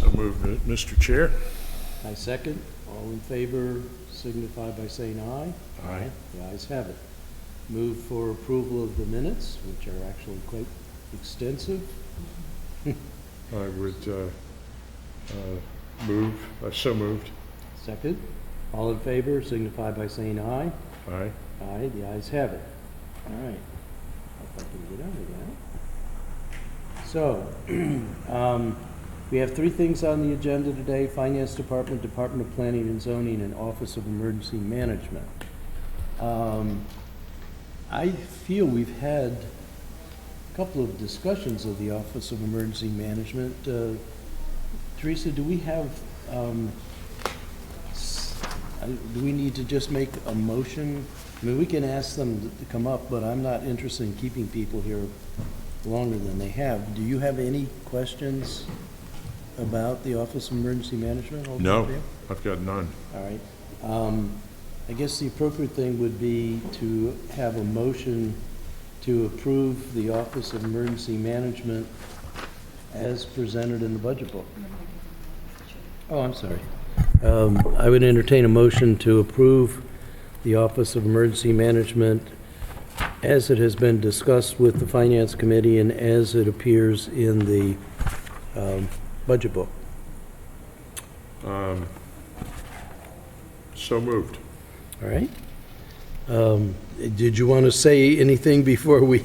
So moved, Mr. Chair. I second. All in favor signify by saying aye. Aye. The ayes have it. Move for approval of the minutes, which are actually quite extensive. I would move, so moved. Second. All in favor signify by saying aye. Aye. Aye, the ayes have it. All right. If I can get out of that. So, we have three things on the agenda today: Finance Department, Department of Planning and Zoning, and Office of Emergency Management. I feel we've had a couple of discussions of the Office of Emergency Management. Teresa, do we have, do we need to just make a motion? I mean, we can ask them to come up, but I'm not interested in keeping people here longer than they have. Do you have any questions about the Office of Emergency Management? No, I've got none. All right. I guess the appropriate thing would be to have a motion to approve the Office of Emergency Management as presented in the budget book. Oh, I'm sorry. I would entertain a motion to approve the Office of Emergency Management as it has been discussed with the Finance Committee and as it appears in the budget book. So moved. All right. Did you want to say anything before we?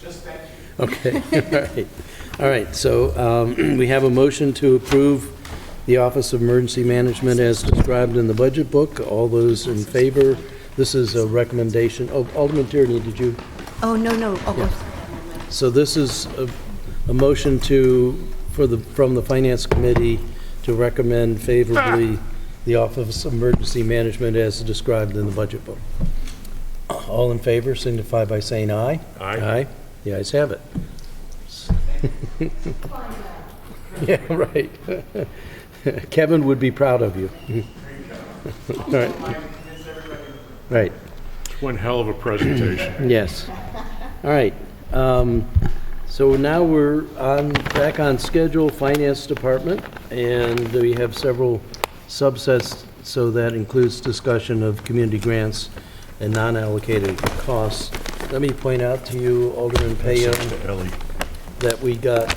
Just thank you. Okay, all right. All right, so we have a motion to approve the Office of Emergency Management as described in the budget book. All those in favor? This is a recommendation. Oh, Alderman Tierney, did you? Oh, no. Yeah. So this is a motion from the Finance Committee to recommend favorably the Office of Emergency Management as described in the budget book. All in favor signify by saying aye. Aye. Aye. The ayes have it. Yeah, right. Kevin would be proud of you. All right. Right. It's one hell of a presentation. Yes. All right. So now we're back on schedule, Finance Department, and we have several subsets, so that includes discussion of community grants and non-allocated costs. Let me point out to you, Alderman Payan, Ellie. that we got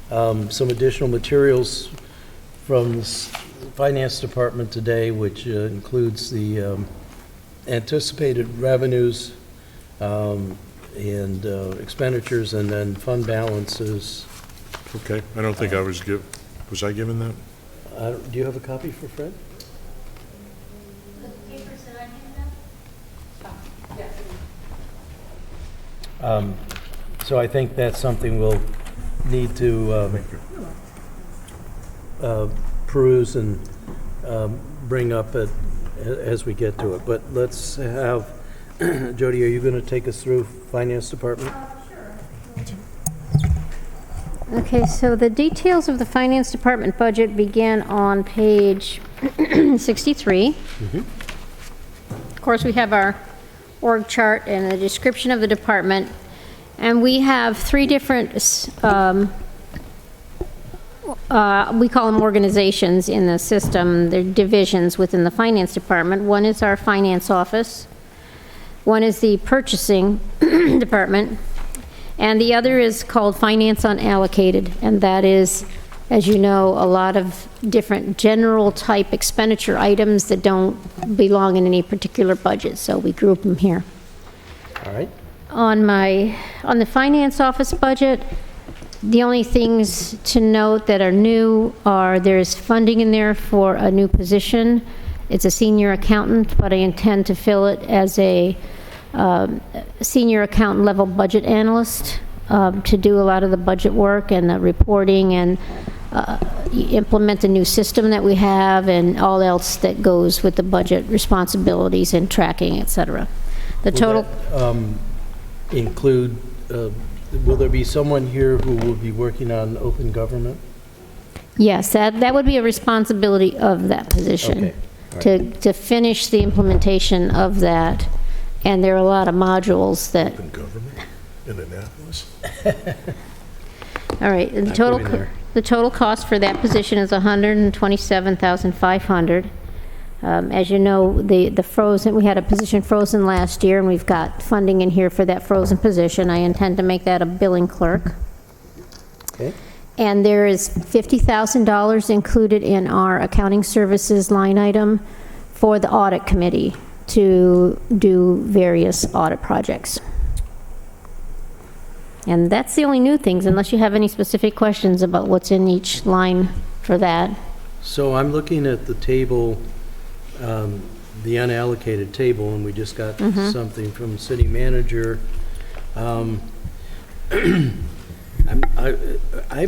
some additional materials from the Finance Department today, which includes the anticipated revenues and expenditures, and then fund balances. Okay, I don't think I was I given that? Do you have a copy for Fred? The papers that I handed out? So I think that's something we'll need to peruse and bring up as we get to it. But let's have, Jody, are you going to take us through Finance Department? Okay, so the details of the Finance Department budget begin on page 63. Of course, we have our org chart and a description of the department, and we have three different, we call them organizations in the system. They're divisions within the Finance Department. One is our Finance Office, one is the Purchasing Department, and the other is called Finance Unallocated, and that is, as you know, a lot of different general type expenditure items that don't belong in any particular budget, so we group them here. All right. On the Finance Office budget, the only things to note that are new are there's funding in there for a new position. It's a senior accountant, but I intend to fill it as a senior accountant level budget analyst to do a lot of the budget work and the reporting and implement the new system that we have and all else that goes with the budget responsibilities and tracking, et cetera. The total. Will that, include, will there be someone here who will be working on open government? Yes, that would be a responsibility of that position. Okay. All right. To finish the implementation of that. And there are a lot of modules that. Open government in Annapolis? All right, the Not total, going there. The total cost for that position is $127,500. As you know, the frozen, we had a position frozen last year, and we've got funding in here for that frozen position. I intend to make that a billing clerk. Okay. And there is $50,000 included in our accounting services line item for the audit committee to do various audit projects. And that's the only new things, unless you have any specific questions about what's in each line for that. So I'm looking at the table, the unallocated table, and we just got something from city manager. I've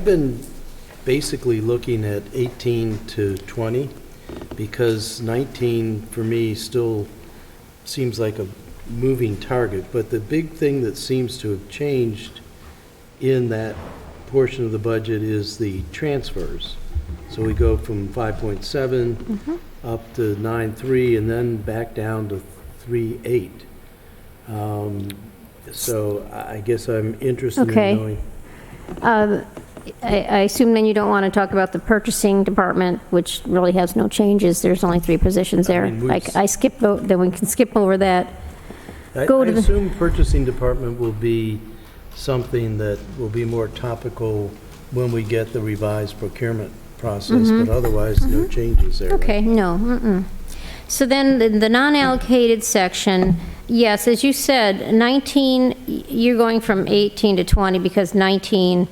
been basically looking at 18 to 20, because 19 for me still seems like a moving target, but the big thing that seems to have changed in that portion of the budget is the transfers. So we go from 5.7 up to 9.3 and then back down to 3.8. So I guess I'm interested Okay. in knowing. I assume then you don't want to talk about the purchasing department, which really has no changes. There's only 3 positions there. I mean, I skipped, then we can skip over that. Go I to the- assume purchasing department will be something that will be more topical when we get the revised procurement process, but otherwise, no changes there. right? Okay, no, So then the non-allocated section, yes, as you said, 19, you're going from 18 to 20 because 19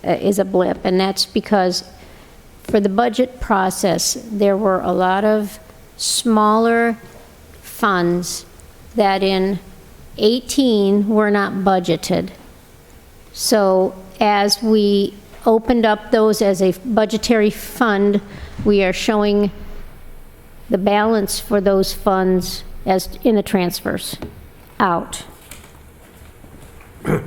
is a blip, and that's because for the budget process, there were a lot of smaller funds that in 18 were not budgeted. So as we opened up those as a budgetary fund, we are showing the balance for those funds as in the transfers out.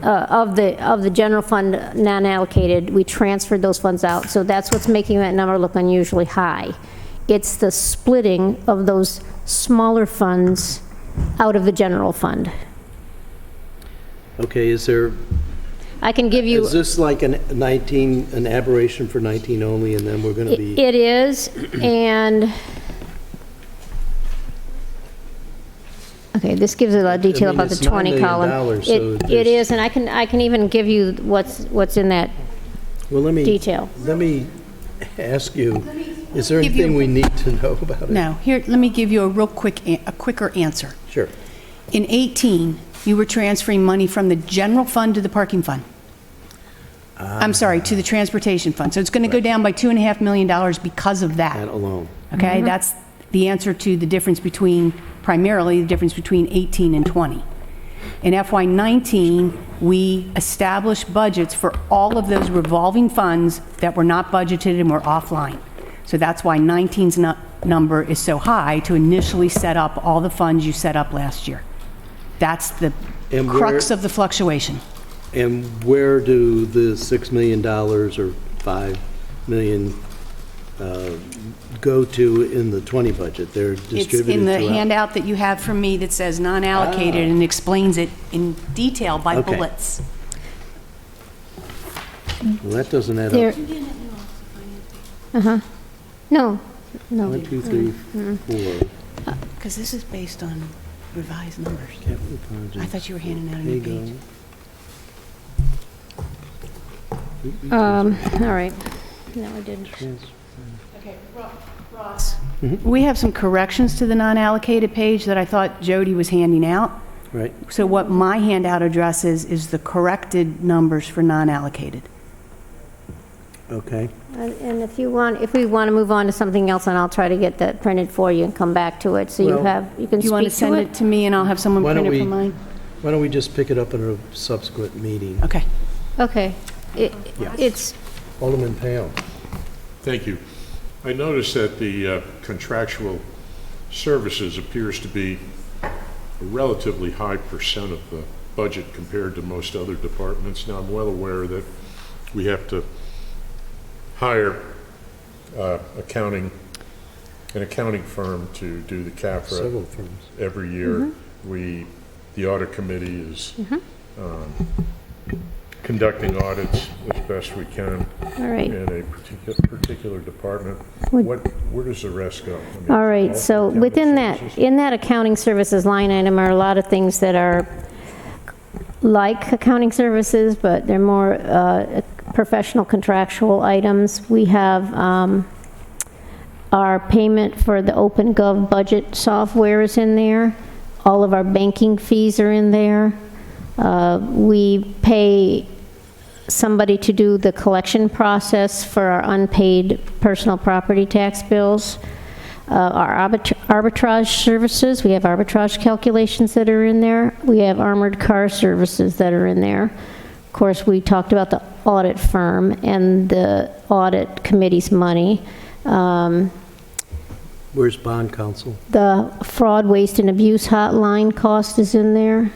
Of the general fund non-allocated, we transferred those funds out. So that's what's making that number look unusually high. It's the splitting of those smaller funds out of the general fund. Okay, is I can give you. this like an aberration for 19 only, and then we're going to be? It is, and, okay, this gives a lot of detail I mean, about the it's $9 20 million, column. so It there's- is, and I can even give you what's in that Well, detail. Let me ask you, is there give you- anything we need to know about it? No, here, let me give you a real quicker answer. Sure. In 18, you were transferring money from the general fund to the parking fund. I'm sorry, to the transportation fund. So it's going to go down by $2.5 million because of That that. alone. Okay, that's the answer to the difference between, primarily the difference between 18 and 20. In FY '19, we established budgets for all of those revolving funds that were not budgeted and were offline. So that's why 19's number is so high, to initially set up all the funds you set up last year. That's the And crux of the fluctuation. And where do the $6 million or $5 million go to in the 20 budget? They're It's distributed in the throughout? handout that you have from me that says non-allocated and explains it in detail by Okay. bullets. Well, that doesn't add There, up. no, 1, 2, 3, 4. Because this is based on revised numbers. Capital I project, thought you were handing out a new pay-go. page. all right. No, I didn't. Okay, Ross. We have some corrections to the non-allocated page that I thought Jody was handing out. Right. So what my handout addresses is the corrected numbers for non-allocated. Okay. And if we want to move on to something else, then I'll try to get that printed for you and come back to it, so you Well- can Do you want to speak send to it it. to me and I'll have someone Why don't print it we- for mine? Why don't we just pick it up in a subsequent meeting? Okay. Okay. Yeah. It's, Alderman Pale. Thank you. I noticed that the contractual services appears to be a relatively high percent of the budget compared to most other departments. Now, I'm well aware that we have to hire an accounting firm to do the CAFRA Several firms. every year. The audit committee is conducting audits as best we can All right. in a particular department. Where does the rest go? I mean, All right, also so accounting within that, services? in that accounting services line item are a lot of things that are like accounting services, but they're more professional contractual items. We have our payment for the OpenGov budget software is in there. All of our banking fees are in there. We pay somebody to do the collection process for our unpaid personal property tax bills. Our arbitrage services, we have arbitrage calculations that are in there. We have armored car services that are in there. Of course, we talked about the audit firm and the audit committee's money. Where's bond counsel? The fraud, waste, and abuse hotline cost is in there.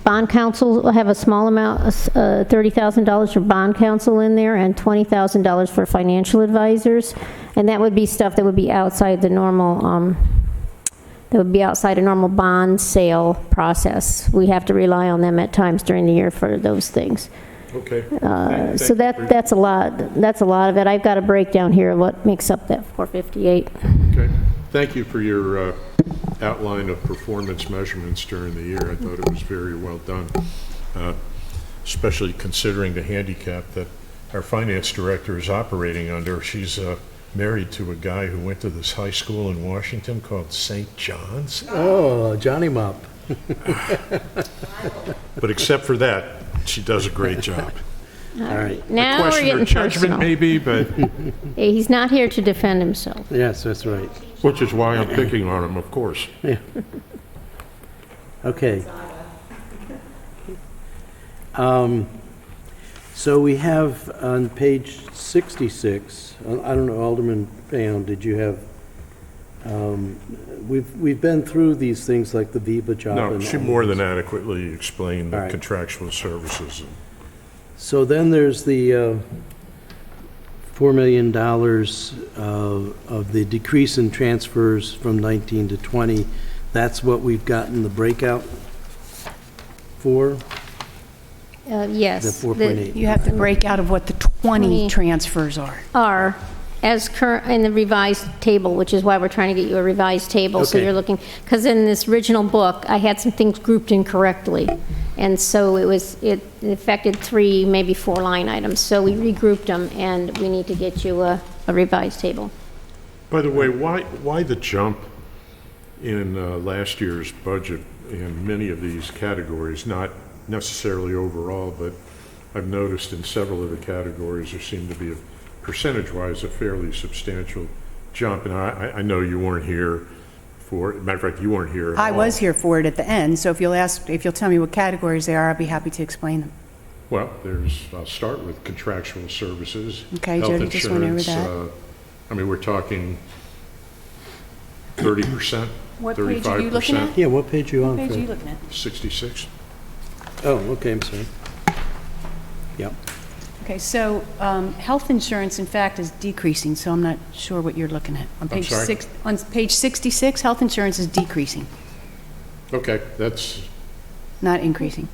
Bond counsel will have a small amount, $30,000 for bond counsel in there and $20,000 for financial advisors. And that would be stuff that would be outside the normal, that would be outside a normal bond sale process. We have to rely on them at times during the year for those things. Okay. So that's a lot of it. I've got a breakdown here of what makes up that 458. Okay. Thank you for your outline of performance measurements during the year. I thought it was very well done, especially considering the handicap that our finance director is operating under. She's married to a guy who went to this high school in Washington called St. John's. Oh, Johnny Mop. But except for that, she does a great job. All right. Now we're Question getting her judgment personal. maybe, but Hey, he's not here to defend himself. Yes, that's right. which is why I'm picking on him, of course. Okay. So we have on page 66, I don't know, Alderman Bayon, did you have, we've been through these things like the VIBA job. No, and she all more these. than adequately explained All the right. contractual services. So then there's the $4 million of the decrease in transfers from 19 to 20. That's what we've gotten the breakout for, Yes. the 4.8. You have to break out of what the 20 transfers are. Are, as current, in the revised table, which is why we're trying to get you a revised table, so Okay. you're looking, because in this original book, I had some things grouped incorrectly, and so it affected 3, maybe 4 line items, so we regrouped them, and we need to get you a revised table. By the way, why the jump in last year's budget in many of these categories, not necessarily overall, but I've noticed in several of the categories there seemed to be, percentage-wise, a fairly substantial jump. And I know you weren't here for, matter of fact, you weren't here at I all. was here for it at the end, so if you'll tell me what categories they are, I'll be happy to explain them. Well, I'll start with contractual services. Okay, health Jody just went over insurance, I mean, we're talking 30%, What page are you 35%, looking at? Yeah, what page are you on, What page are you Fred? looking at? 66. Oh, okay, I'm sorry. Yep. Okay, so health insurance, in fact, is decreasing, so I'm not sure what you're looking at. On page sorry? On page 66, health insurance is decreasing, Okay, that's, not increasing.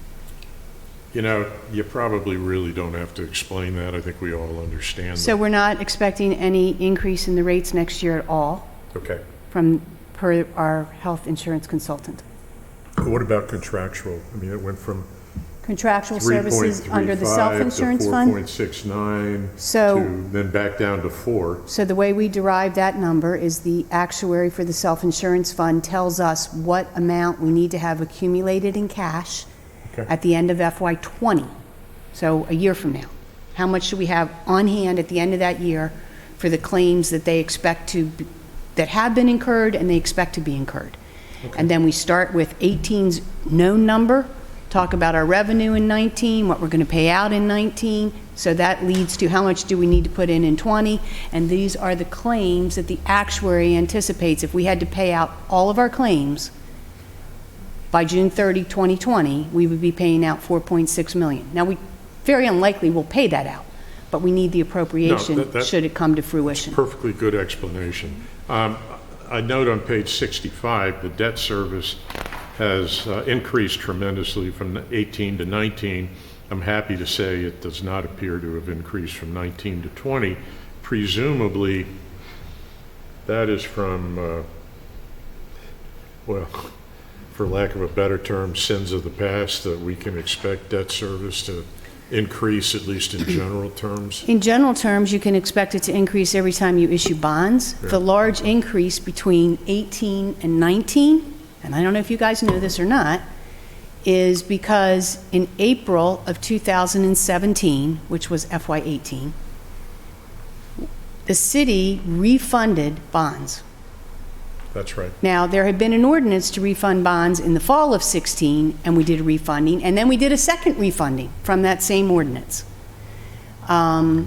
you probably really don't have to explain that. I think we all understand So that. we're not expecting any increase in the rates next year at all Okay. per our health insurance consultant. What about contractual? I mean, it went from Contractual services under the 3.35 self-insurance to fund. 4.69 So- to then back down to 4. So the way we derive that number is the actuary for the self-insurance fund tells us what amount we need to have accumulated in cash Okay. at the end of FY '20, so a year from now. How much should we have on hand at the end of that year for the claims that they expect that have been incurred and they expect to be incurred? And then we start with 18's known number, talk about our revenue in 19, what we're going to pay out in 19, so that leads to how much do we need to put in 20, and these are the claims that the actuary anticipates. If we had to pay out all of our claims by June 30, 2020, we would be paying out $4.6 million. Now, we very unlikely will pay that out, but we need the appropriation that- should it come to fruition. Perfectly good explanation. I note on page 65, the debt service has increased tremendously from 18 to 19. I'm happy to say it does not appear to have increased from 19 to 20. Presumably, that is from, well, for lack of a better term, sins of the past, that we can expect debt service to increase, at least in general terms. In general terms, you can expect it to increase every time you issue bonds. The large increase between 18 and 19, and I don't know if you guys know this or not, is because in April of 2017, which was FY18, the city refunded bonds. That's right. Now, there had been an ordinance to refund bonds in the fall of 16, and we did a refunding, and then we did a second refunding from that same ordinance.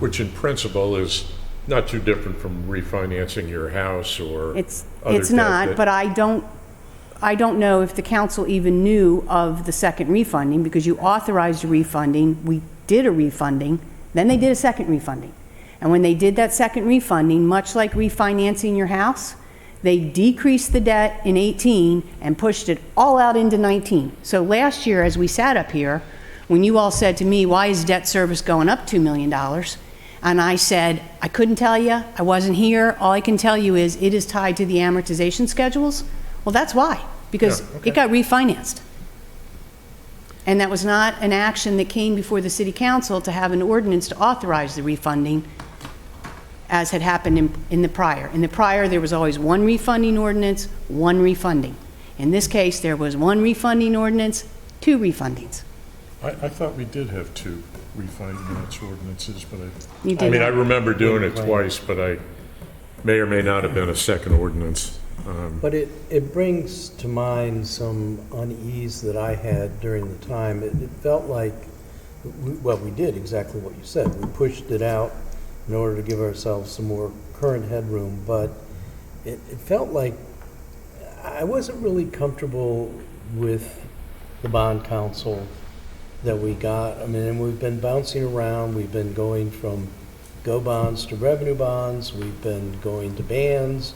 Which in principle is not too different from refinancing your house or It's other debt not, that- but I don't know if the council even knew of the second refunding, because you authorized a refunding, we did a refunding, then they did a second refunding. And when they did that second refunding, much like refinancing your house, they decreased the debt in 18 and pushed it all out into 19. So last year, as we sat up here, when you all said to me, why is debt service going up $2 million? And I said, I couldn't tell you, I wasn't here, all I can tell you is it is tied to the amortization schedules. Well, that's why, because Yeah, okay. it got refinanced. And that was not an action that came before the city council to have an ordinance to authorize the refunding, as had happened in the prior. In the prior, there was always one refunding ordinance, one refunding. In this case, there was one refunding ordinance, two refundings. I thought we did have two refinance ordinances, but You I did mean, I not. remember doing it twice, but I may or may not have been a second ordinance. But it brings to mind some unease that I had during the time. It felt like, we did exactly what you said. We pushed it out in order to give ourselves some more current headroom, but it felt like I wasn't really comfortable with the bond council that we got. I mean, and we've been bouncing around. We've been going from go bonds to revenue bonds. We've been going to bans.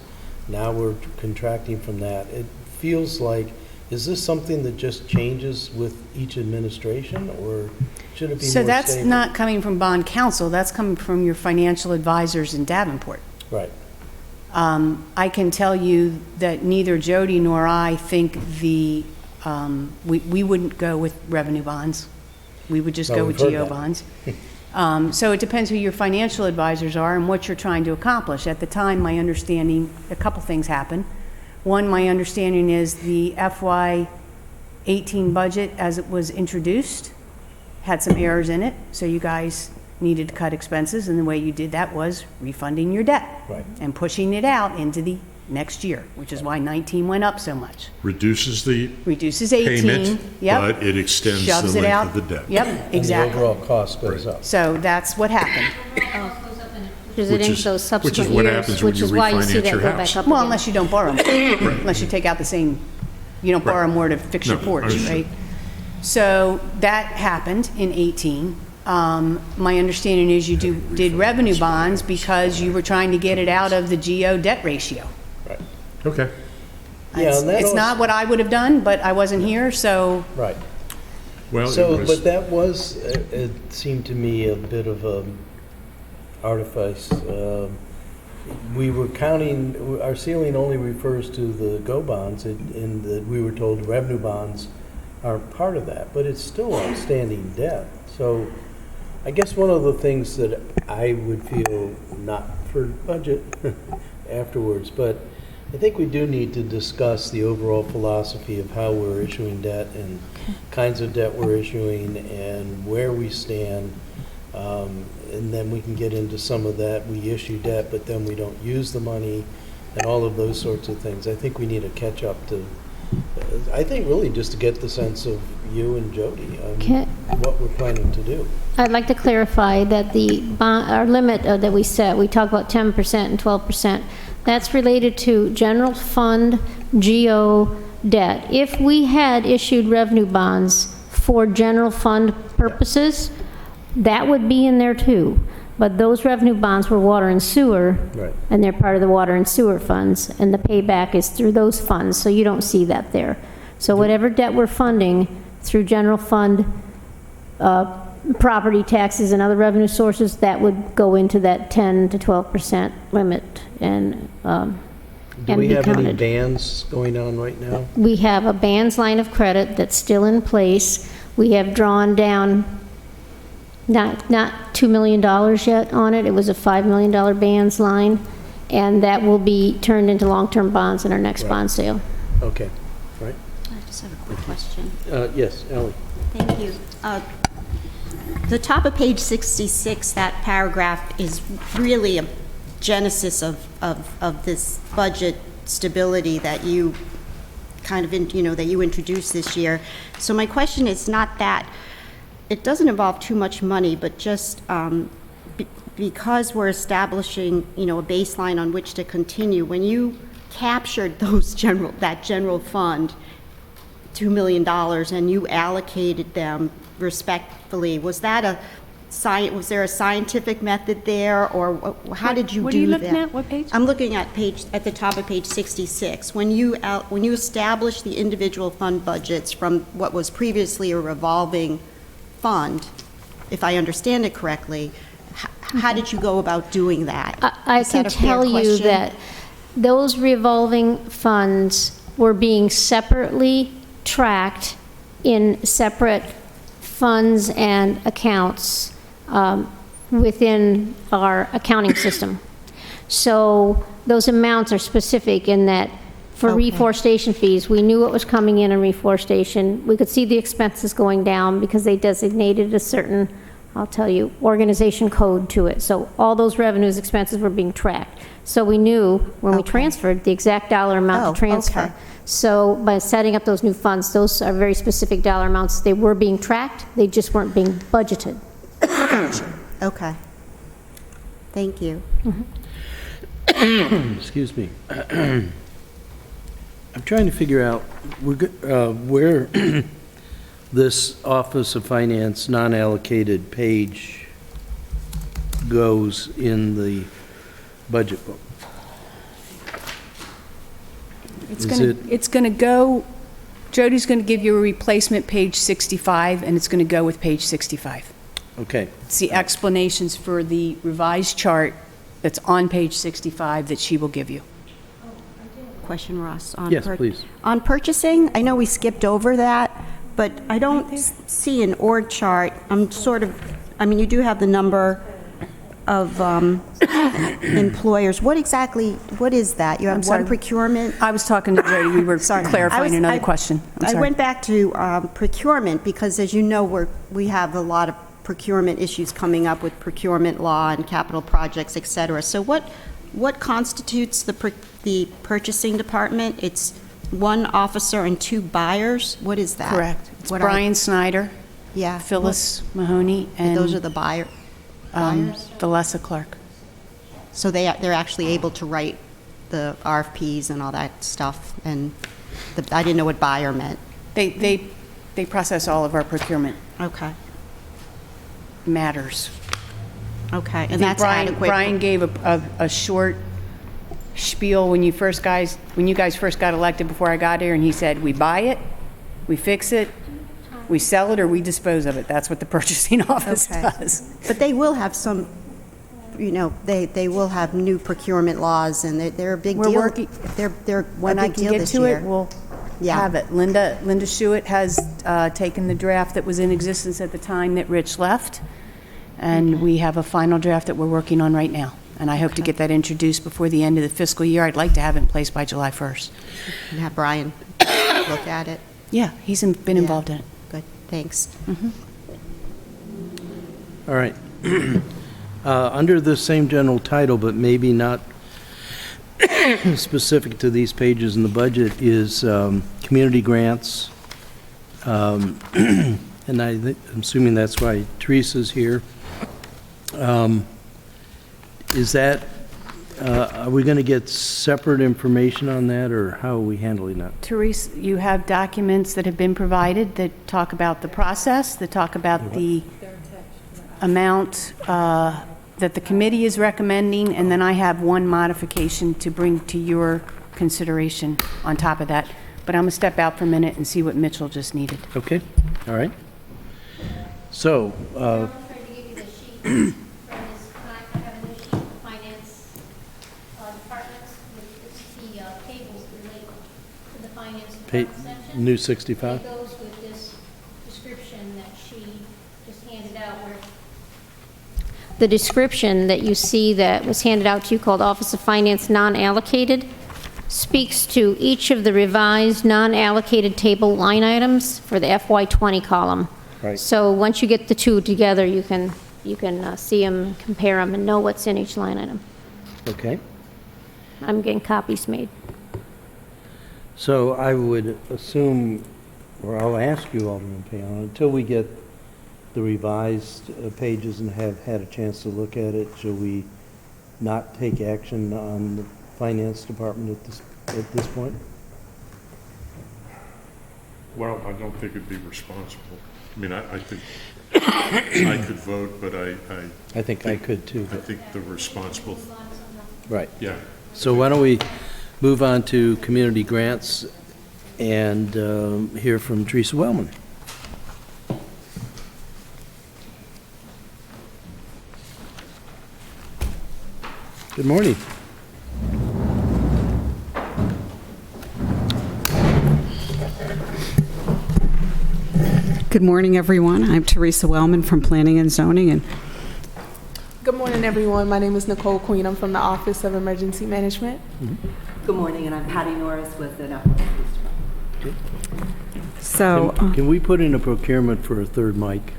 Now we're contracting from that. It feels like, is this something that just changes with each administration, or should it be more So that's stable? not coming from bond counsel, that's coming from your financial advisors in Davenport. Right. I can tell you that neither Jody nor I think we wouldn't go with revenue bonds. We would just No, go we've with heard GO that. bonds. So it depends who your financial advisors are and what you're trying to accomplish. At the time, my understanding, a couple things happened. One, my understanding is the FY18 budget, as it was introduced, had some errors in it, so you guys needed to cut expenses, and the way you did that was refunding your debt. Right. And pushing it out into the next year, which is why 19 went up so much. Reduces the Reduces 18. payment, Yep. but it extends Shoves the it length out. of the debt. Yep, And exactly. the overall cost goes up. So that's what happened. Is it Which in is- those which is subsequent what years, happens when which you is why you see refinance that your go house. back up Well, again. unless you don't borrow more. Unless you take out the same, you don't borrow more to fix your No, porch, understood. right? So that happened in 18. My understanding is you did revenue bonds because you were trying to get it out of the GO debt ratio. Okay. Yeah, and that It's also- not what I would have done, but I wasn't here, so Right. Well, So, it was, but that was, it seemed to me a bit of a artifice. We were counting, our ceiling only refers to the go bonds, and that we were told revenue bonds aren't part of that, but it's still outstanding debt. So I guess one of the things that I would feel, not for budget afterwards, but I think we do need to discuss the overall philosophy of how we're issuing debt and kinds of debt we're issuing and where we stand. And then we can get into some of that. We issue debt, but then we don't use the money and all of those sorts of things. I think we need to catch up to, I think really just to get the sense of you and Jody Okay. on what we're planning to do. I'd like to clarify that the bond, our limit that we set, we talk about 10% and 12%. That's related to general fund GO debt. If we had issued revenue bonds for general fund purposes, that would be in there too. But those revenue bonds were water and sewer. Right. And they're part of the water and sewer funds, and the payback is through those funds, so you don't see that there. So whatever debt we're funding through general fund property taxes and other revenue sources, that would go into that 10 to 12% limit and Do we be have any counted. bans going on right now? We have a Bands line of credit that's still in place. We have drawn down not $2 million yet on it. It was a $5 million Bands line, and that will be turned into long-term bonds in our next bond sale. Okay, right. I just have a quick question. Yes, Ally. Thank you. The top of page 66, that paragraph is really a genesis of this budget stability that you kind of, that you introduced this year. So my question is not that, it doesn't involve too much money, but just because we're establishing, a baseline on which to continue, when you captured that general fund, $2 million, and you allocated them respectfully, was there a scientific method there, or how did you do that? What are you looking at? What page? I'm looking at the top of page 66. When you established the individual fund budgets from what was previously a revolving fund, if I understand it correctly, how did you go about doing that? I Is that can a fair tell you question? that those revolving funds were being separately tracked in separate funds and accounts within our accounting system. So those amounts are specific in that for Okay. reforestation fees, we knew what was coming in reforestation. We could see the expenses going down because they designated a certain, I'll tell you, organization code to it. So all those revenues, expenses were being tracked. So we knew when we Okay. transferred the exact dollar amount Oh, to transfer. okay. So by setting up those new funds, those are very specific dollar amounts. They were being tracked, they just weren't being budgeted. Okay. Thank you. Excuse me. I'm trying to figure out where this Office of Finance non-allocated page goes in the budget book. It's going to go, Jody's going to give you a replacement page 65, and it's going to go with page 65. Okay, It's the explanations for the revised chart that's on page 65 that she will give you. Question, Ross. On Yes, please. On purchasing, I know we skipped over that, but I don't see an org chart. You do have the number of employers. What is that? You have sorry. one procurement? I was talking to Jody, we were Sorry. clarifying another question. I'm I sorry. went back to procurement because, as you know, we have a lot of procurement issues coming up with procurement law and capital projects, et cetera. So what constitutes the purchasing department? It's one officer and two buyers? What is that? Correct. It's What Brian Snyder, Yeah. Phyllis Mahoney, and Those are the buyers? Valessa Clark. So they're actually able to write the RFPs and all that stuff, and I didn't know what buyer meant. They process all of our procurement Okay, matters. okay, I and think that's adequate. Brian gave a short spiel when you guys first got elected before I got here, and he said, we buy it, we fix it, we sell it, or we dispose of it. That's what the purchasing office Okay. does. But they will have some, they will have new procurement laws, and they're a big We're deal. working- They're a When I big can deal get this to it, year. we'll Yeah. have it. Linda Schuett has taken the draft that was in existence at the time that Rich left, and we have a final draft that we're working on right now. And I hope to get that introduced before the end of the fiscal year. I'd like to have it in place by July 1st. And have Brian look at it. Yeah, he's been Yeah. involved in it. Good, thanks. all right. Under the same general title, but maybe not specific to these pages in the budget, is community grants. And I'm assuming that's why Teresa's here. Is that, are we going to get separate information on that, or how are we handling that? Therese, you have documents that have been provided that talk about the process, that talk about the amount that the committee is recommending, and then I have one modification to bring to your consideration on top of that. But I'm going to step out for a minute and see what Mitchell just needed. Okay, all right. So, I'm trying to give you the sheet from this, I have a new sheet from finance departments with the tables related to the finance department section. new It 65? goes with this description that she just handed out where. The description that you see that was handed out to you called Office of Finance Non-Allocated speaks to each of the revised non-allocated table line items for the FY20 column. Right. So once you get the two together, you can see them, compare them, and know what's in each line item. Okay. I'm getting copies made. So I would assume, or I'll ask you, Alderman Payon, until we get the revised pages and have had a chance to look at it, shall we not take action on the finance department at this point? Well, I don't think it'd be responsible. I mean, I think I could vote, but I think I could too. I think the responsible, Right. yeah. So why don't we move on to community grants and hear from Teresa Wellman. Good morning. Good morning, everyone. I'm Teresa Wellman from Planning and Zoning, and Good morning, everyone. My name is Nicole Queen. I'm from the Office of Emergency Management. Good morning, and I'm Patty Norris with the Napa Police Department. so Can we put in a procurement for a third mic?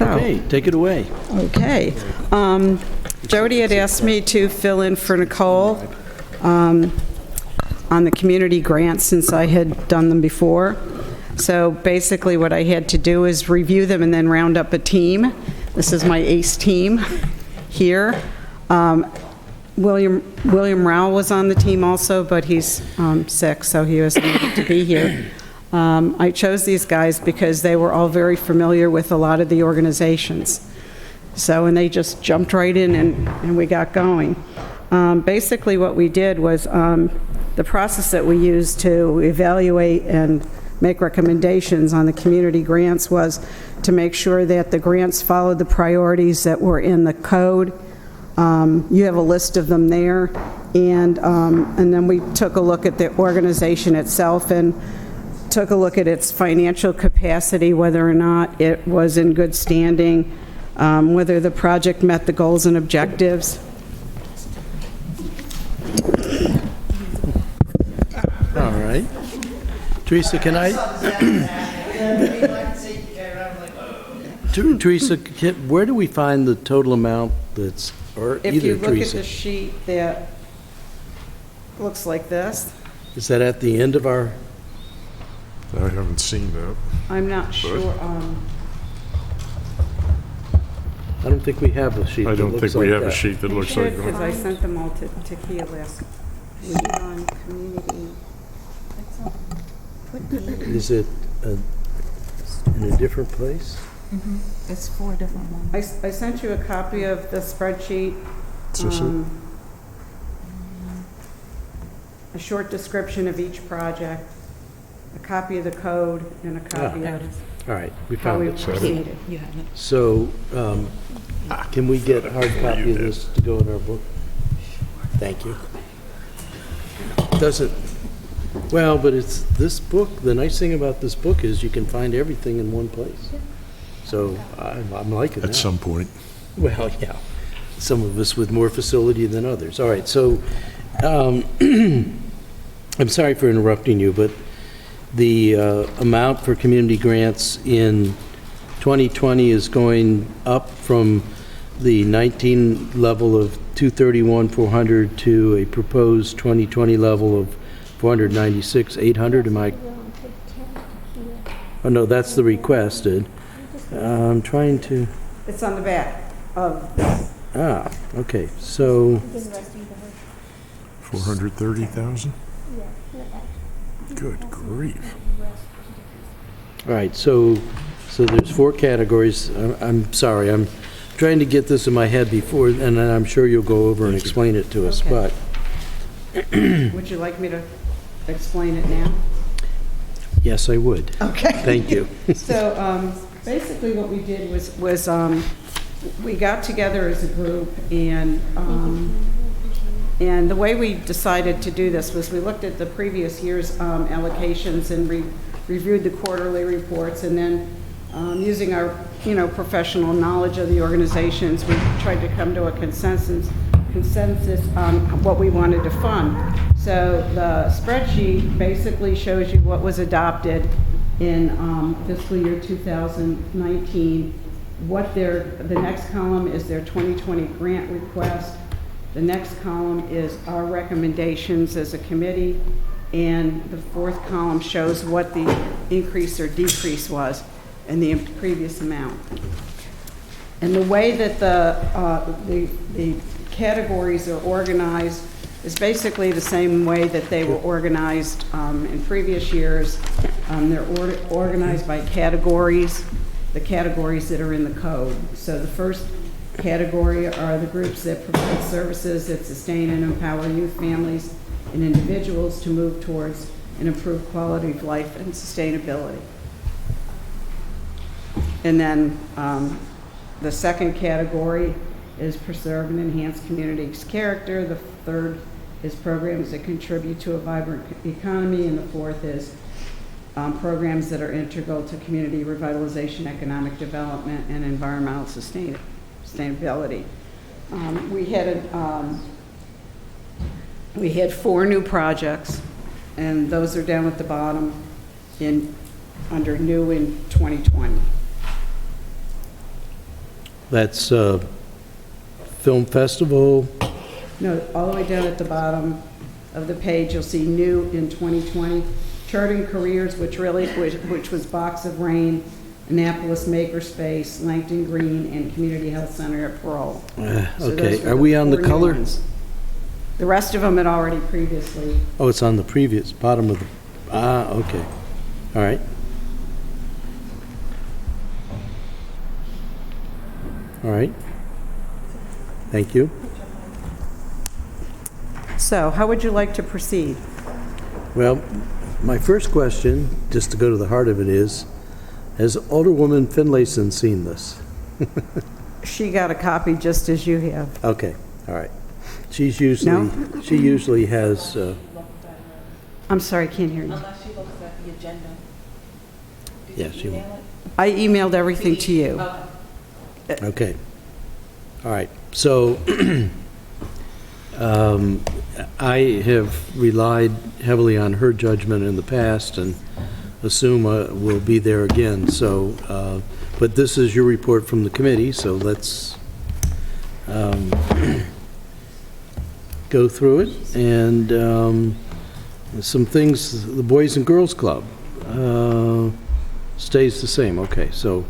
Okay, take it away. okay. Jody had asked me to fill in for Nicole on the community grants since I had done them before. So basically what I had to do is review them and then round up a team. This is my ACE team here. William Rao was on the team also, but he's sick, so he wasn't able to be here. I chose these guys because they were all very familiar with a lot of the organizations. So, and they just jumped right in and we got going. Basically what we did was the process that we used to evaluate and make recommendations on the community grants was to make sure that the grants followed the priorities that were in the code. You have a list of them there. And then we took a look at the organization itself and took a look at its financial capacity, whether or not it was in good standing, whether the project met the goals and objectives. All right. Teresa, can I? Teresa, where do we find the total amount that's, or If you either look at Teresa? the sheet that looks like this, Is that at the end of our, I haven't seen that. I'm not sure, I don't think we have a sheet I that don't looks think we like have a that. sheet that I looks should, like because that. I sent them all to Kia last week on community. Is it in a different place? It's 4 different ones. I sent you a copy of the spreadsheet, a short description of each project, a copy of the code, and a copy of All right, we how found we it. proceeded. So, can we get a hard copy of this to go in our book? Thank you. Doesn't, well, but it's, this book, the nice thing about this book is you can find everything in one place. So, I'm liking that. At some point. Well, yeah, some of us with more facility than others. All right, so, I'm sorry for interrupting you, but the amount for community grants in 2020 is going up from the 19 level of 231,400 to a proposed 2020 level of 496,800. Am I? Oh, no, that's the requested. I'm trying to, It's on the back of this. okay, so, 430,000? Good grief. all right, so there's 4 categories. I'm sorry, I'm trying to get this in my head before, and then I'm sure you'll go over and explain it to us, Okay. but Would you like me to explain it now? yes, I would. Okay. Thank you. So basically what we did was we got together as a group, and the way we decided to do this was we looked at the previous year's allocations and reviewed the quarterly reports, and then using our professional knowledge of the organizations, we tried to come to a consensus on what we wanted to fund. So the spreadsheet basically shows you what was adopted in fiscal year 2019. The next column is their 2020 grant request. The next column is our recommendations as a committee, and the fourth column shows what the increase or decrease was in the previous amount. And the way that the categories are organized is basically the same way that they were organized in previous years. They're organized by categories, the categories that are in the code. So the first category are the groups that provide services that sustain and empower youth, families, and individuals to move towards an improved quality of life and sustainability. And then the second category is preserve and enhance community's character. The third is programs that contribute to a vibrant economy. And the fourth is programs that are integral to community revitalization, economic development, and environmental sustainability. We had 4 new projects, and those are down at the bottom under new in 2020. That's film festival. No, all the way down at the bottom of the page, you'll see new in 2020. Charting Careers, which was Box of Rain, Annapolis Makerspace, Langton Green, and Community Health Center at Parole. So those Okay, were are we on the 4 new color? ones. The rest of them had already previously. Oh, it's on the previous, bottom of the, okay. All right. All right. Thank you. So how would you like to proceed? Well, my first question, just to go to the heart of it is, has Alderwoman Finlayson seen this? She got a copy just as you have. Okay, all right. She usually has, I'm sorry, I can't hear you. Unless she looks at the agenda. yeah, she will. I emailed everything to you. Okay. All right. So I have relied heavily on her judgment in the past and assume we'll be there again. So, but this is your report from the committee, so let's go through it. And some things, the Boys and Girls Club stays the same. Okay, so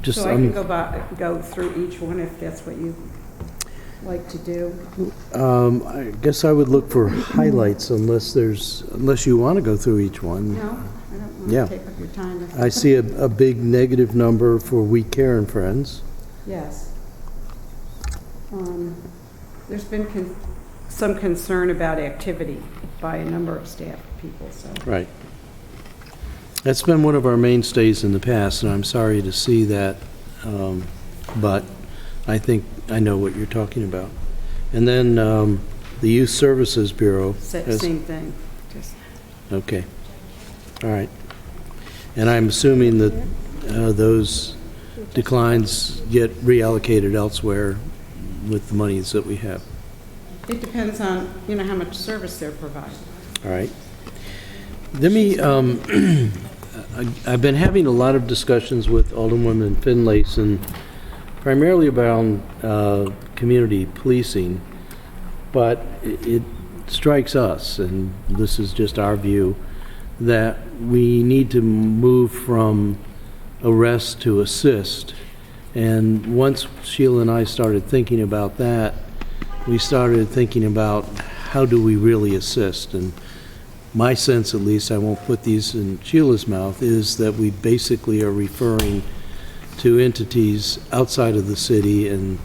just So I can go through each one if that's what you like to do. I guess I would look for highlights unless you want to go through each one. No, I don't want Yeah. to take up your time. I see a big negative number for We Care and Friends. Yes. There's been some concern about activity by a number of staff people, so. Right. That's been one of our mainstays in the past, and I'm sorry to see that, but I think I know what you're talking about. And then the Youth Services Bureau. Same thing. Just Okay. All right. And I'm assuming that those declines get reallocated elsewhere with the monies that we have. It depends on, how much service they're providing. All right. Let me, I've been having a lot of discussions with Alderwoman Finlayson, primarily about community policing, but it strikes us, and this is just our view, that we need to move from arrest to assist. And once Sheila and I started thinking about that, we started thinking about how do we really assist. And my sense, at least, I won't put these in Sheila's mouth, is that we basically are referring to entities outside of the city and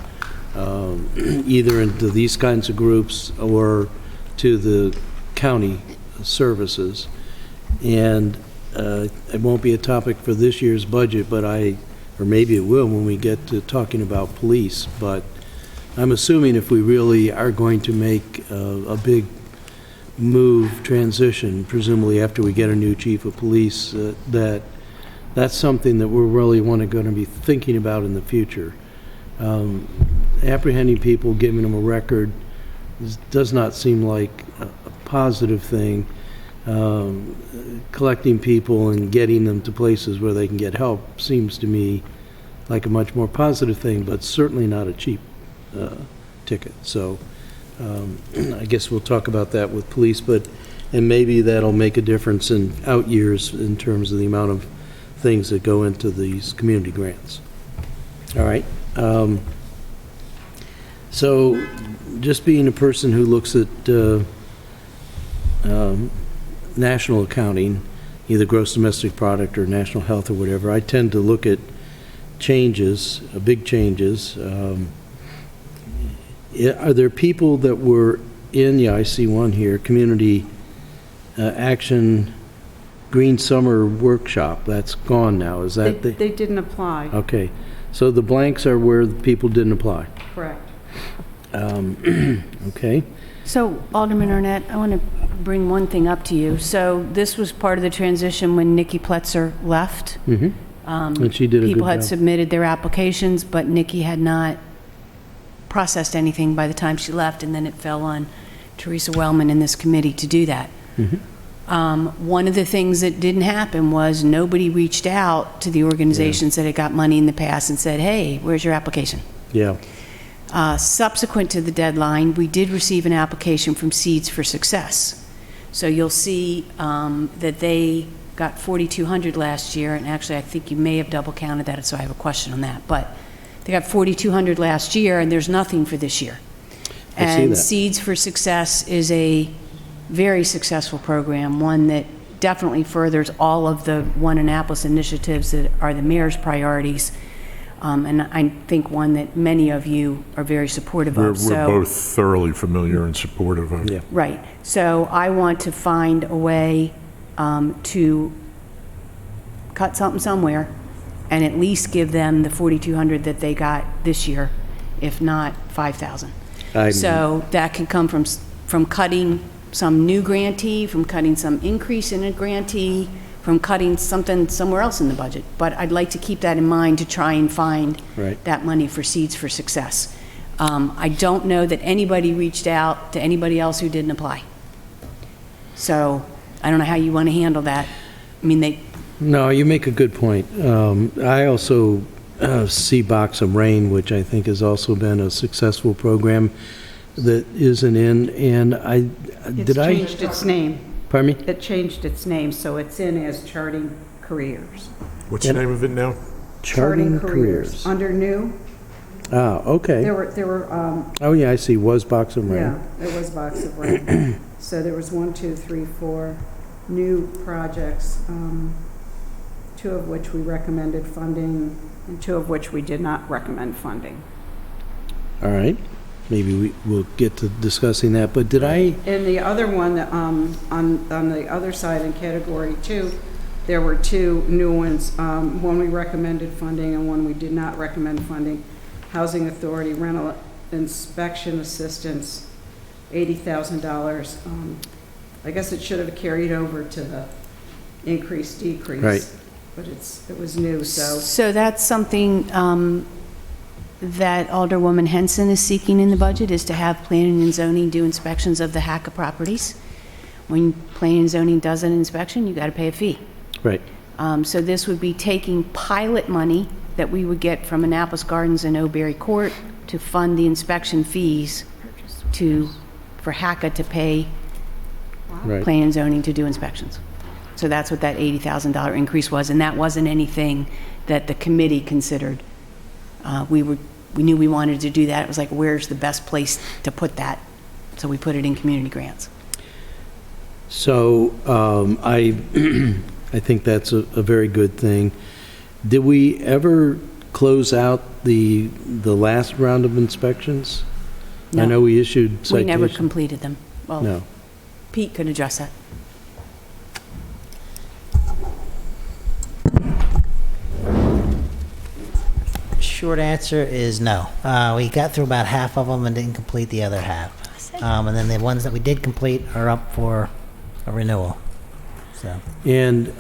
either into these kinds of groups or to the county services. And it won't be a topic for this year's budget, but or maybe it will when we get to talking about police, but I'm assuming if we really are going to make a big move, transition, presumably after we get a new chief of police, that's something that we're really going to be thinking about in the future. Apprehending people, giving them a record does not seem like a positive thing. Collecting people and getting them to places where they can get help seems to me like a much more positive thing, but certainly not a cheap ticket. So I guess we'll talk about that with police, and maybe that'll make a difference in out years in terms of the amount of things that go into these community grants. All right. So just being a person who looks at national accounting, either gross domestic product or national health or whatever, I tend to look at changes, big changes. Are there people that were in, I see one here, Community Action Green Summer Workshop, that's gone now, is that the? They didn't apply. Okay, so the blanks are where the people didn't apply. Correct. Okay. So Alderman Arnett, I want to bring one thing up to you. So this was part of the transition when Nikki Pletzer left. Mm-hmm. And she did a good People had job. submitted their applications, but Nikki had not processed anything by the time she left, and then it fell on Teresa Wellman and this committee to do that. Mm-hmm. One of the things that didn't happen was nobody reached out to the organizations that had got money in the past and said, hey, where's your application? Yeah. Subsequent to the deadline, we did receive an application from Seeds for Success. So you'll see that they got 4,200 last year, and actually I think you may have double counted that, so I have a question on that. But they got 4,200 last year, and there's nothing for this year. I see And that. Seeds for Success is a very successful program, one that definitely furthers all of the One Annapolis initiatives that are the mayor's priorities. And I think one that many of you are very supportive We're of. So, both thoroughly familiar and supportive of. Yeah. right. So I want to find a way to cut something somewhere and at least give them the 4,200 that they got this year, if not 5,000. So that can come from cutting some new grantee, from cutting some increase in a grantee, from cutting something somewhere else in the budget. But I'd like to keep that in mind to try and find Right. that money for Seeds for Success. I don't know that anybody reached out to anybody else who didn't apply. So I don't know how you want to handle that. I mean, No, you make a good point. I also see Box of Rain, which I think has also been a successful program that isn't in, and It's changed its name. Pardon me? It changed its name, so it's in as Charting Careers. What's the name of it now? Charting Careers. Under new, Okay. there were, Oh, yeah, I see, was Box of Rain. yeah, there was Box of Rain. So there was 1, 2, 3, 4 new projects, 2 of which we recommended funding, and 2 of which we did not recommend funding. All right. Maybe we'll get to discussing that, but did I, And the other one, on the other side in category 2, there were 2 new ones. One we recommended funding and one we did not recommend funding. Housing Authority Rental Inspection Assistance, $80,000. I guess it should have carried over to the increase, decrease. Right. But it was new, so. so that's something that Alderwoman Henson is seeking in the budget, is to have planning and zoning do inspections of the HACA properties. When planning and zoning does an inspection, you got to pay a fee. right, So this would be taking pilot money that we would get from Annapolis Gardens and O'Berry Court to fund the inspection fees for HACA to pay right. planning and zoning to do inspections. So that's what that $80,000 increase was, and that wasn't anything that the committee considered. We knew we wanted to do that. It was like, where's the best place to put that? So we put it in community grants. So I think that's a very good thing. Did we ever close out the last round of inspections? I No. know we issued citations. We never completed them. Well, No. Pete could address that. Short answer is no. We got through about half of them and didn't complete the other half. And then the ones that we did complete are up for a renewal. So, And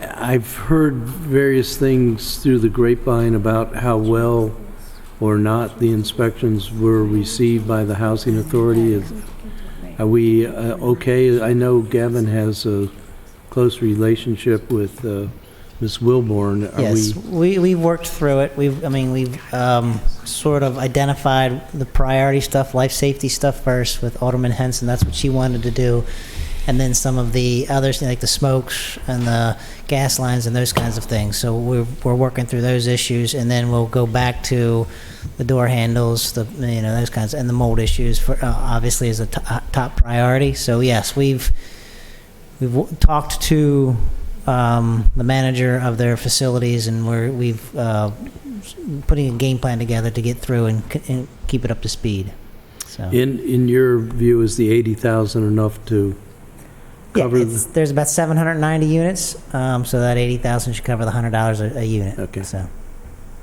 I've heard various things through the grapevine about how well or not the inspections were received by the housing authority. Are we okay? I know Gavin has a close relationship with Ms. Wilborn. Are yes, we've worked through it. We've sort of identified the priority stuff, life safety stuff first with Alderman Henson. That's what she wanted to do. And then some of the others, like the smokes and the gas lines and those kinds of things. So we're working through those issues, and then we'll go back to the door handles, those kinds, and the mold issues for obviously is a top priority. So yes, we've talked to the manager of their facilities, and we've putting a game plan together to get through and keep it up to speed. So In your view, is the 80,000 enough to cover? there's about 790 units, so that 80,000 should cover the $100 a unit. Okay. So.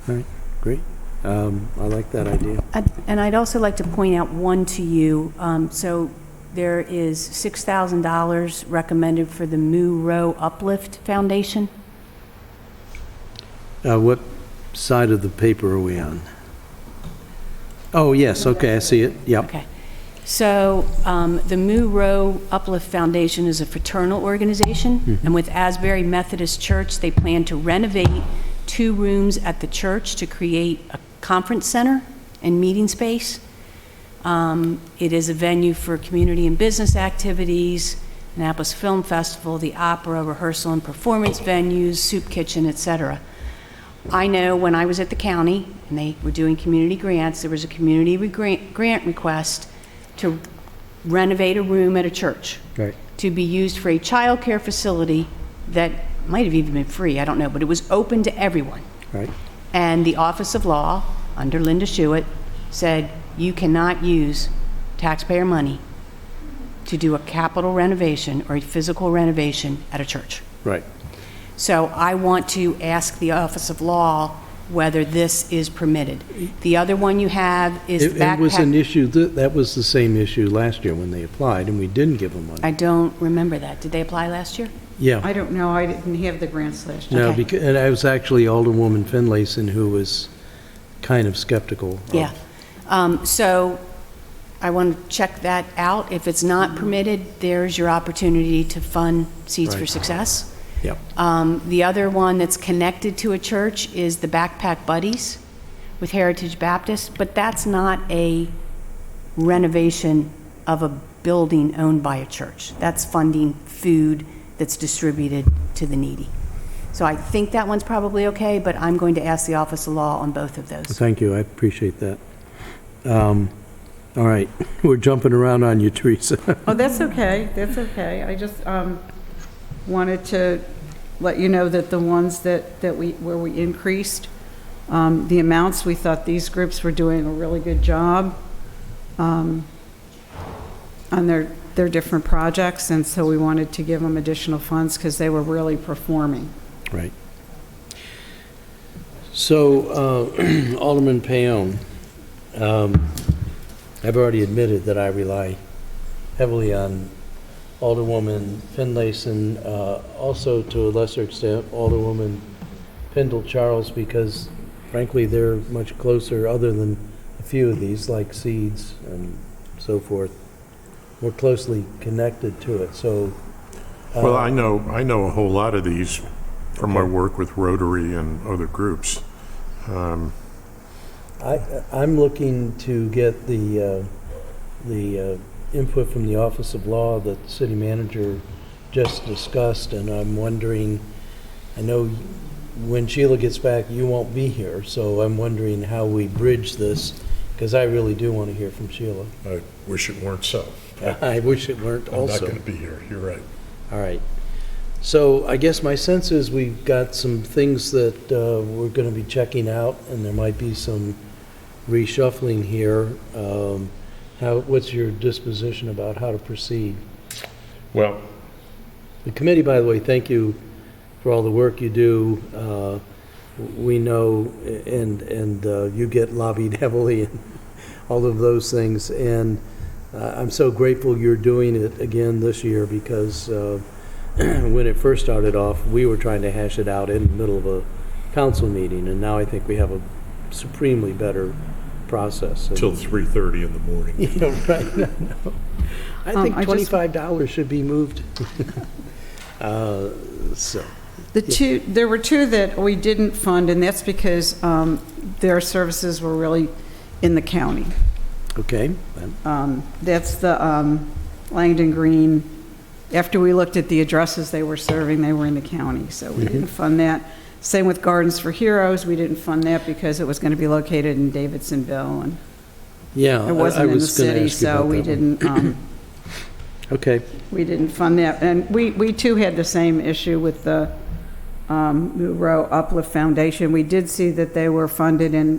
All right, great. I like that idea. And I'd also like to point out one to you. So there is $6,000 recommended for the Moo Row Uplift Foundation. What side of the paper are we on? Oh, yes, okay, I see it, yep. Okay. So the Moo Row Uplift Foundation is a fraternal organization, and with Asbury Methodist Church, they plan to renovate 2 rooms at the church to create a conference center and meeting space. It is a venue for community and business activities, Annapolis Film Festival, the opera, rehearsal and performance venues, soup kitchen, etc. I know when I was at the county and they were doing community grants, there was a community grant request to renovate a room at a church Right. to be used for a child care facility that might have even been free, I don't know, but it was open to everyone. Right, And the Office of Law, under Linda Schuett, said you cannot use taxpayer money to do a capital renovation or a physical renovation at a church. right. So I want to ask the Office of Law whether this is permitted. The other one you have is the It was an backpack. issue, that was the same issue last year when they applied, and we didn't give them money. I don't remember that. Did they apply last year? Yeah, I don't know, I didn't have the grants last year. no, Okay. because, and I was actually Alderwoman Finlayson who was kind of skeptical. of- Yeah. So I want to check that out. If it's not permitted, there's your opportunity to fund Seeds for Right. Success. Yep, The other one that's connected to a church is the Backpack Buddies with Heritage Baptist, but that's not a renovation of a building owned by a church. That's funding food that's distributed to the needy. So I think that one's probably okay, but I'm going to ask the Office of Law on both of those. thank you, I appreciate that. All right, we're jumping around on you, Teresa. Oh, that's okay, that's okay. I just wanted to let you know that the ones where we increased the amounts, we thought these groups were doing a really good job on their different projects, and so we wanted to give them additional funds because they were really performing. Right. So, Alderman Payon, I've already admitted that I rely heavily on Alderwoman Finlayson, also to a lesser extent Alderwoman Pendle Charles, because frankly they're much closer, other than a few of these like Seeds and so forth, more closely connected to it. So Well, I know a whole lot of these from my work with Rotary and other groups. I'm looking to get the input from the Office of Law that the city manager just discussed, and I'm wondering, I know when Sheila gets back, you won't be here, so I'm wondering how we bridge this, because I really do want to hear from Sheila. I wish it weren't so. I wish it weren't I'm not also. going to be here, you're right. All right. So I guess my sense is we've got some things that we're going to be checking out, and there might be some reshuffling here. What's your disposition about how to proceed? Well, The committee, by the way, thank you for all the work you do. We know, and you get lobbied heavily and all of those things, and I'm so grateful you're doing it again this year, because when it first started off, we were trying to hash it out in the middle of a council meeting, and now I think we have a supremely better process. till 3:30 in the morning. You know, right? No. I think I just- $25 should be moved. So, There were two that we didn't fund, and that's because their services were really in the county. okay. then. That's the Langdon Green. After we looked at the addresses they were serving, they were in the county, so we didn't fund that. Same with Gardens for Heroes, we didn't fund that because it was going to be located in Davidsonville, and Yeah. it wasn't in the was gonna city, ask you so about we that one. didn't, Okay. we didn't fund that. And we too had the same issue with the Monroe Uplift Foundation. We did see that they were funded in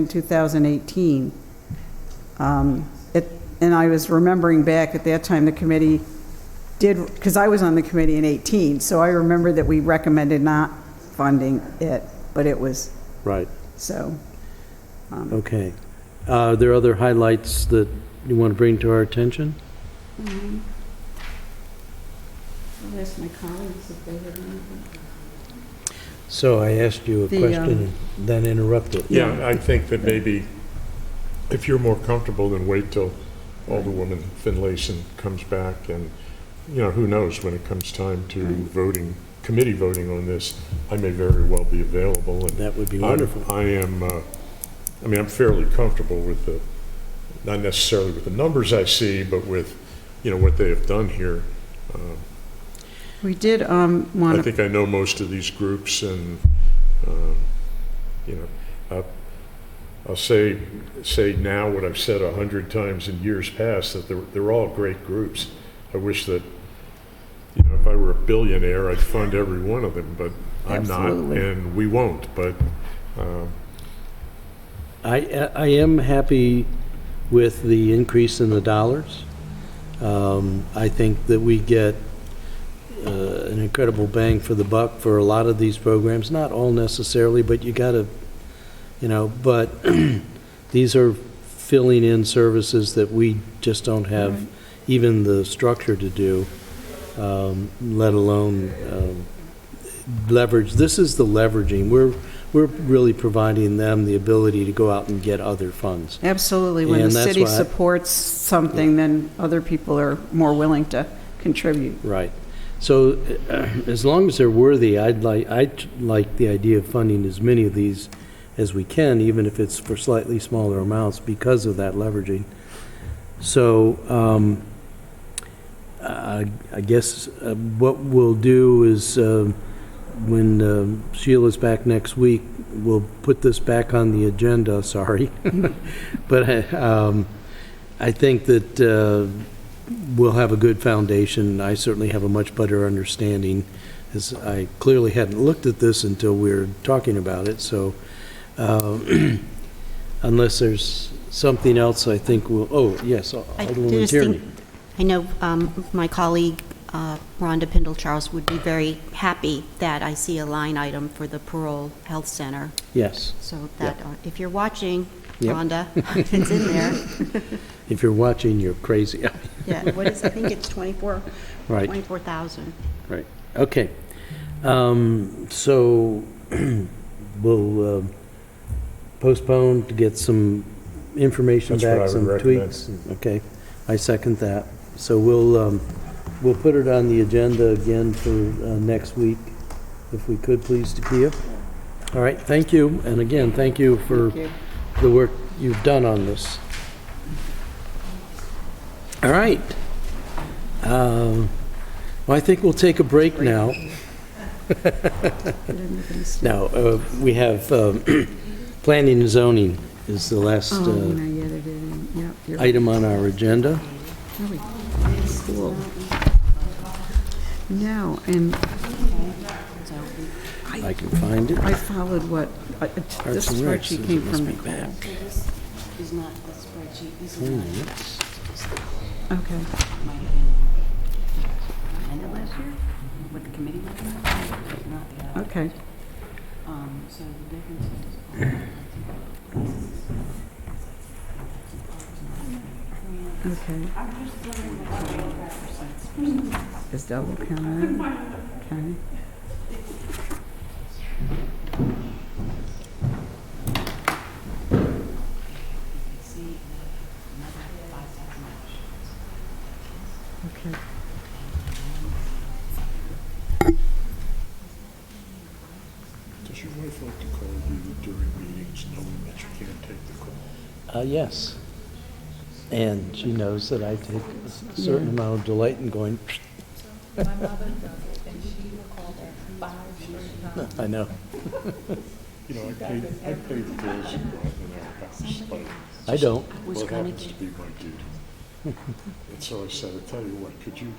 2018. And I was remembering back at that time, the committee did, because I was on the committee in 18, so I remember that we recommended not funding it, but it was, Right. so. Okay. Are there other highlights that you want to bring to our attention? I'll ask my colleagues if they have anything. So I asked you a The, question and then interrupted. Yeah, I think that maybe if you're more comfortable, then wait till Alderwoman Finlayson comes back, and, who knows, when it comes time to voting, committee voting on this, I may very well be available. And That would be wonderful. I'm fairly comfortable with not necessarily with the numbers I see, but with, what they have done here. We did want I to, think I know most of these groups, and, I'll say now what I've said 100 times in years past, that they're all great groups. I wish that, if I were a billionaire, I'd fund every one of them, but I'm not, Absolutely. and we won't, but, I am happy with the increase in the dollars. I think that we get an incredible bang for the buck for a lot of these programs, not all necessarily, but you gotta, but these are filling in services that we just don't have even the structure to do, let alone leverage. This is the leveraging. We're really providing them the ability to go out and get other funds. absolutely, when the And that's city why I- supports something, then other people are more willing to contribute. Right. So as long as they're worthy, I'd like the idea of funding as many of these as we can, even if it's for slightly smaller amounts, because of that leveraging. So I guess what we'll do is when Sheila's back next week, we'll put this back on the agenda, sorry. But I think that we'll have a good foundation. I certainly have a much better understanding, as I clearly hadn't looked at this until we were talking about it. So unless there's something else, I think we'll, yes, I Alderwoman just Tierney. think, I know my colleague, Rhonda Pindle-Charles, would be very happy that I see a line item for the Parole Health Center. Yes. So that, if you're watching, Yep. Rhonda, it's in there. If you're watching, you're crazy. Yeah, what is, I think it's 24,000. Right. Right. Okay. So we'll postpone to get some information That's what I back, would some recommend. tweaks. Okay. I second that. So we'll put it on the agenda again for next week, if we could, please, Takia. All right. Thank you. And again, thank you for the work you've done on this. All right. Well, I think we'll take a break now. Now, we have planning and zoning is the last Oh, and I added it in, yep, you're right. item on our agenda. Cool. No, and I can find it. I followed what, this and Recs, spreadsheet it came must from be Nicole. back. Is not the spreadsheet, this is Finance. Okay. might have been amended last year, what the committee recommended, but not the other. Okay. So the difference Okay. Is double counted? Okay. Okay. Does your wife like to call you during meetings knowing that you can't take the call? Yes. And she knows that I take a certain amount of delight in going. My mother does it, and she will call her 5 times. I know. You know, I pay the bills in our house, but I don't. what happens to be my duty. And so I said, I tell you what, could you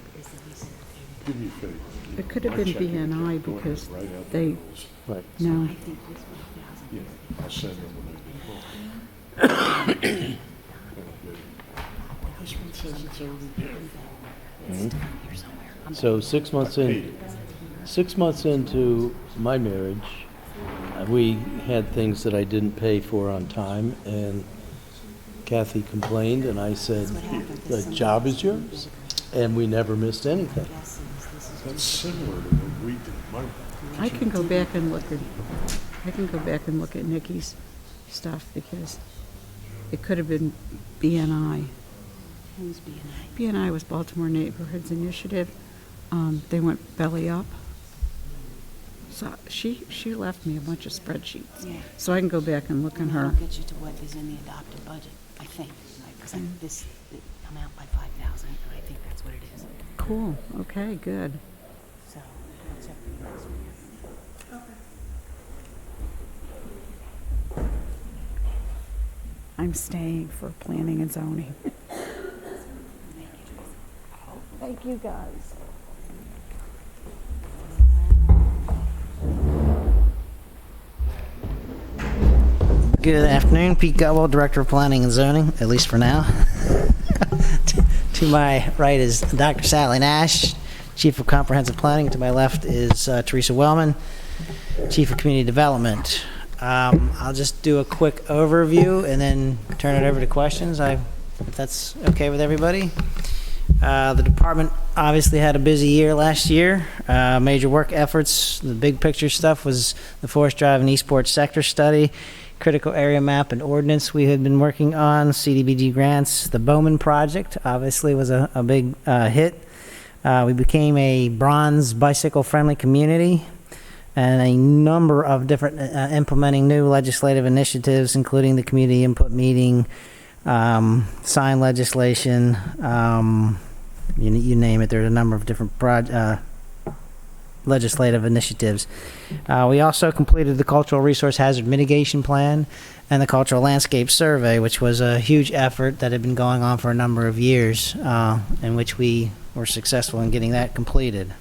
do me a favor? It could have been My check BNI account, go ahead because and write out the they, bills. Right. no. Yeah, I'll send them when I get home. And I'll get it. This one says it's already there. So 6 months in, 6 months into my marriage, we had things that I didn't pay for on time, and Kathy complained, and I said, the job is yours, and we never missed anything. That's similar to what we did. I can go back and look at Nikki's stuff because it could have been BNI. Who's BNI? BNI was Baltimore Neighborhoods Initiative. They went belly up. So she left me a bunch of spreadsheets. Yeah. So I can go back and look on I'll her. get you to what is in the adopted budget, I think, because this amount by 5,000, and I think that's what it is. Cool. Okay, good. So, I'll check the next one. I'm staying for planning and zoning. Thank you, guys. Good afternoon, Pete Gutwell, Director of Planning and Zoning, at least for now. To my right is Dr. Sally Nash, Chief of Comprehensive Planning. To my left is Teresa Wellman, Chief of Community Development. I'll just do a quick overview and then turn it over to questions, if that's okay with everybody. The department obviously had a busy year last year. Major work efforts, the big picture stuff was the Forest Drive and Eastport sector study, critical area map and ordinance we had been working on, CDBG grants. The Bowman project obviously was a big hit. We became a bronze bicycle-friendly community, and a number of different implementing new legislative initiatives, including the community input meeting, sign legislation, you name it. There's a number of different legislative initiatives. We also completed the Cultural Resource Hazard Mitigation Plan and the Cultural Landscape Survey, which was a huge effort that had been going on for a number of years, in which we were successful in getting that completed.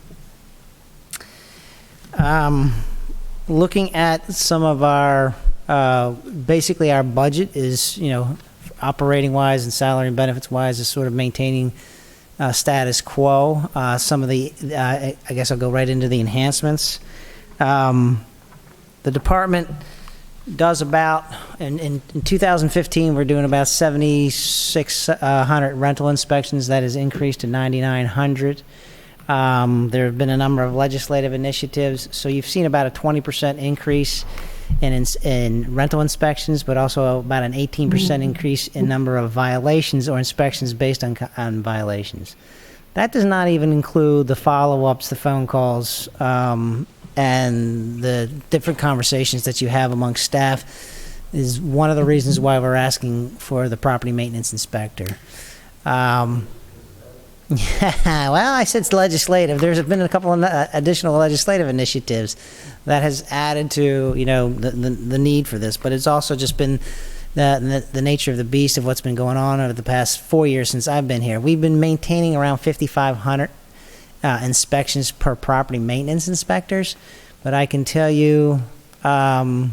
Looking at some of our, basically our budget is, operating wise and salary and benefits wise is sort of maintaining status quo. Some of the, I guess I'll go right into the enhancements. The department does about, in 2015, we're doing about 7,600 rental inspections. That has increased to 9,900. There have been a number of legislative initiatives. So you've seen about a 20% increase in rental inspections, but also about an 18% increase in number of violations or inspections based on violations. That does not even include the follow-ups, the phone calls, and the different conversations that you have amongst staff is one of the reasons why we're asking for the property maintenance inspector. Well, I said it's legislative. There's been a couple of additional legislative initiatives that has added to, the need for this, but it's also just been the nature of the beast of what's been going on over the past 4 years since I've been here. We've been maintaining around 5,500 inspections per property maintenance inspectors, But I can tell you, I'm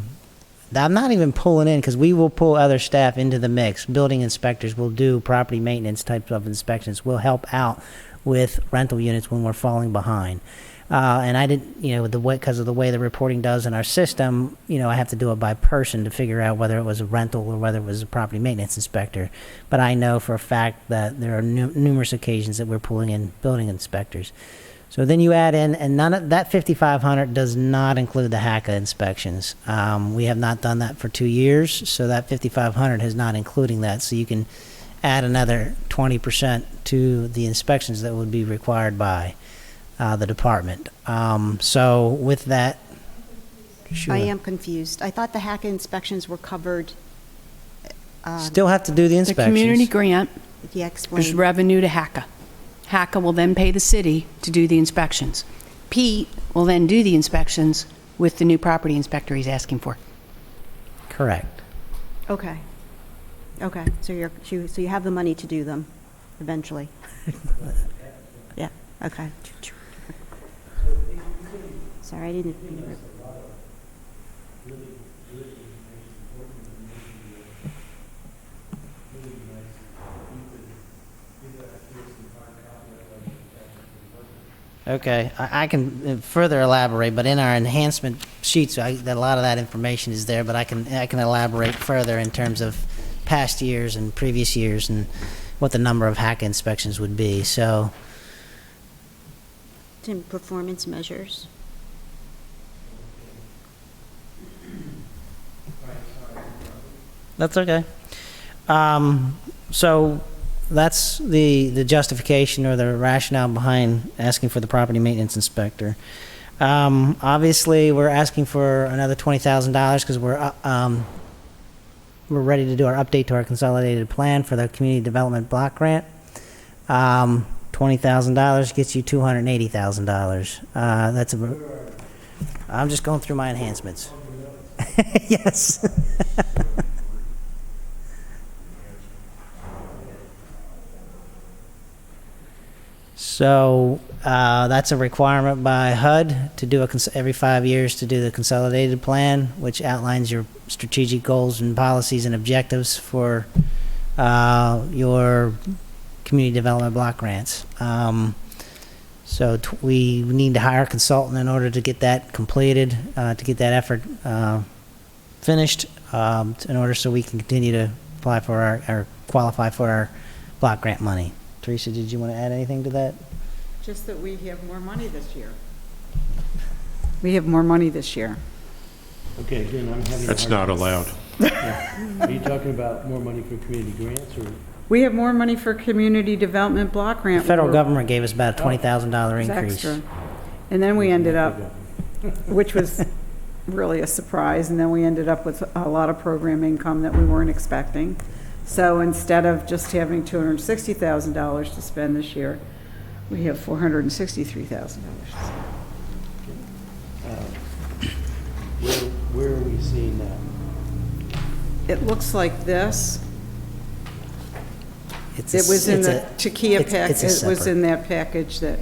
not even pulling in, because we will pull other staff into the mix. Building inspectors will do property maintenance types of inspections. We'll help out with rental units when we're falling behind. And I didn't, because of the way the reporting does in our system, I have to do it by person to figure out whether it was a rental or whether it was a property maintenance inspector. But I know for a fact that there are numerous occasions that we're pulling in building inspectors. So then you add in, and none of that 5,500 does not include the HACA inspections. We have not done that for 2 years, so that 5,500 is not including that. So you can add another 20% to the inspections that would be required by the department. So with that, sure. I am confused. I thought the HACA inspections were covered. Still have to do the The inspections. community grant, Yeah, there's explain. revenue to HACA. HACA will then pay the city to do the inspections. Pete will then do the inspections with the new property inspector he's asking for. Correct. Okay. Okay, so you have the money to do them eventually. Yeah, okay. Sorry, I didn't. Okay, I can further elaborate, but in our enhancement sheets, a lot of that information is there, but I can elaborate further in terms of past years and previous years and what the number of HACA inspections would be. So In performance measures. that's okay. So that's the justification or the rationale behind asking for the property maintenance inspector. Obviously, we're asking for another $20,000 because we're ready to do our update to our consolidated plan for the community development block grant. $20,000 gets you $280,000. I'm just going through my enhancements. Yes. So that's a requirement by HUD to do every 5 years to do the consolidated plan, which outlines your strategic goals and policies and objectives for your community development block grants. So we need to hire a consultant in order to get that completed, to get that effort finished, in order so we can continue to apply for or qualify for our block grant money. Teresa, did you want to add anything to that? Just that we have more money this year. We have more money this year. Okay, again, I'm having a That's hard- not allowed. Are you talking about more money for community grants, or? We have more money for community development block The grant. federal government gave us about a $20,000 It's increase. extra. And then we ended up, which was really a surprise, and then we ended up with a lot of program income that we weren't expecting. So instead of just having $260,000 to spend this year, we have $463,000. Where are we seeing that? It looks like this. It's It was in it's the a- Chiquia it's- pack, it's a it was separate- in that package that,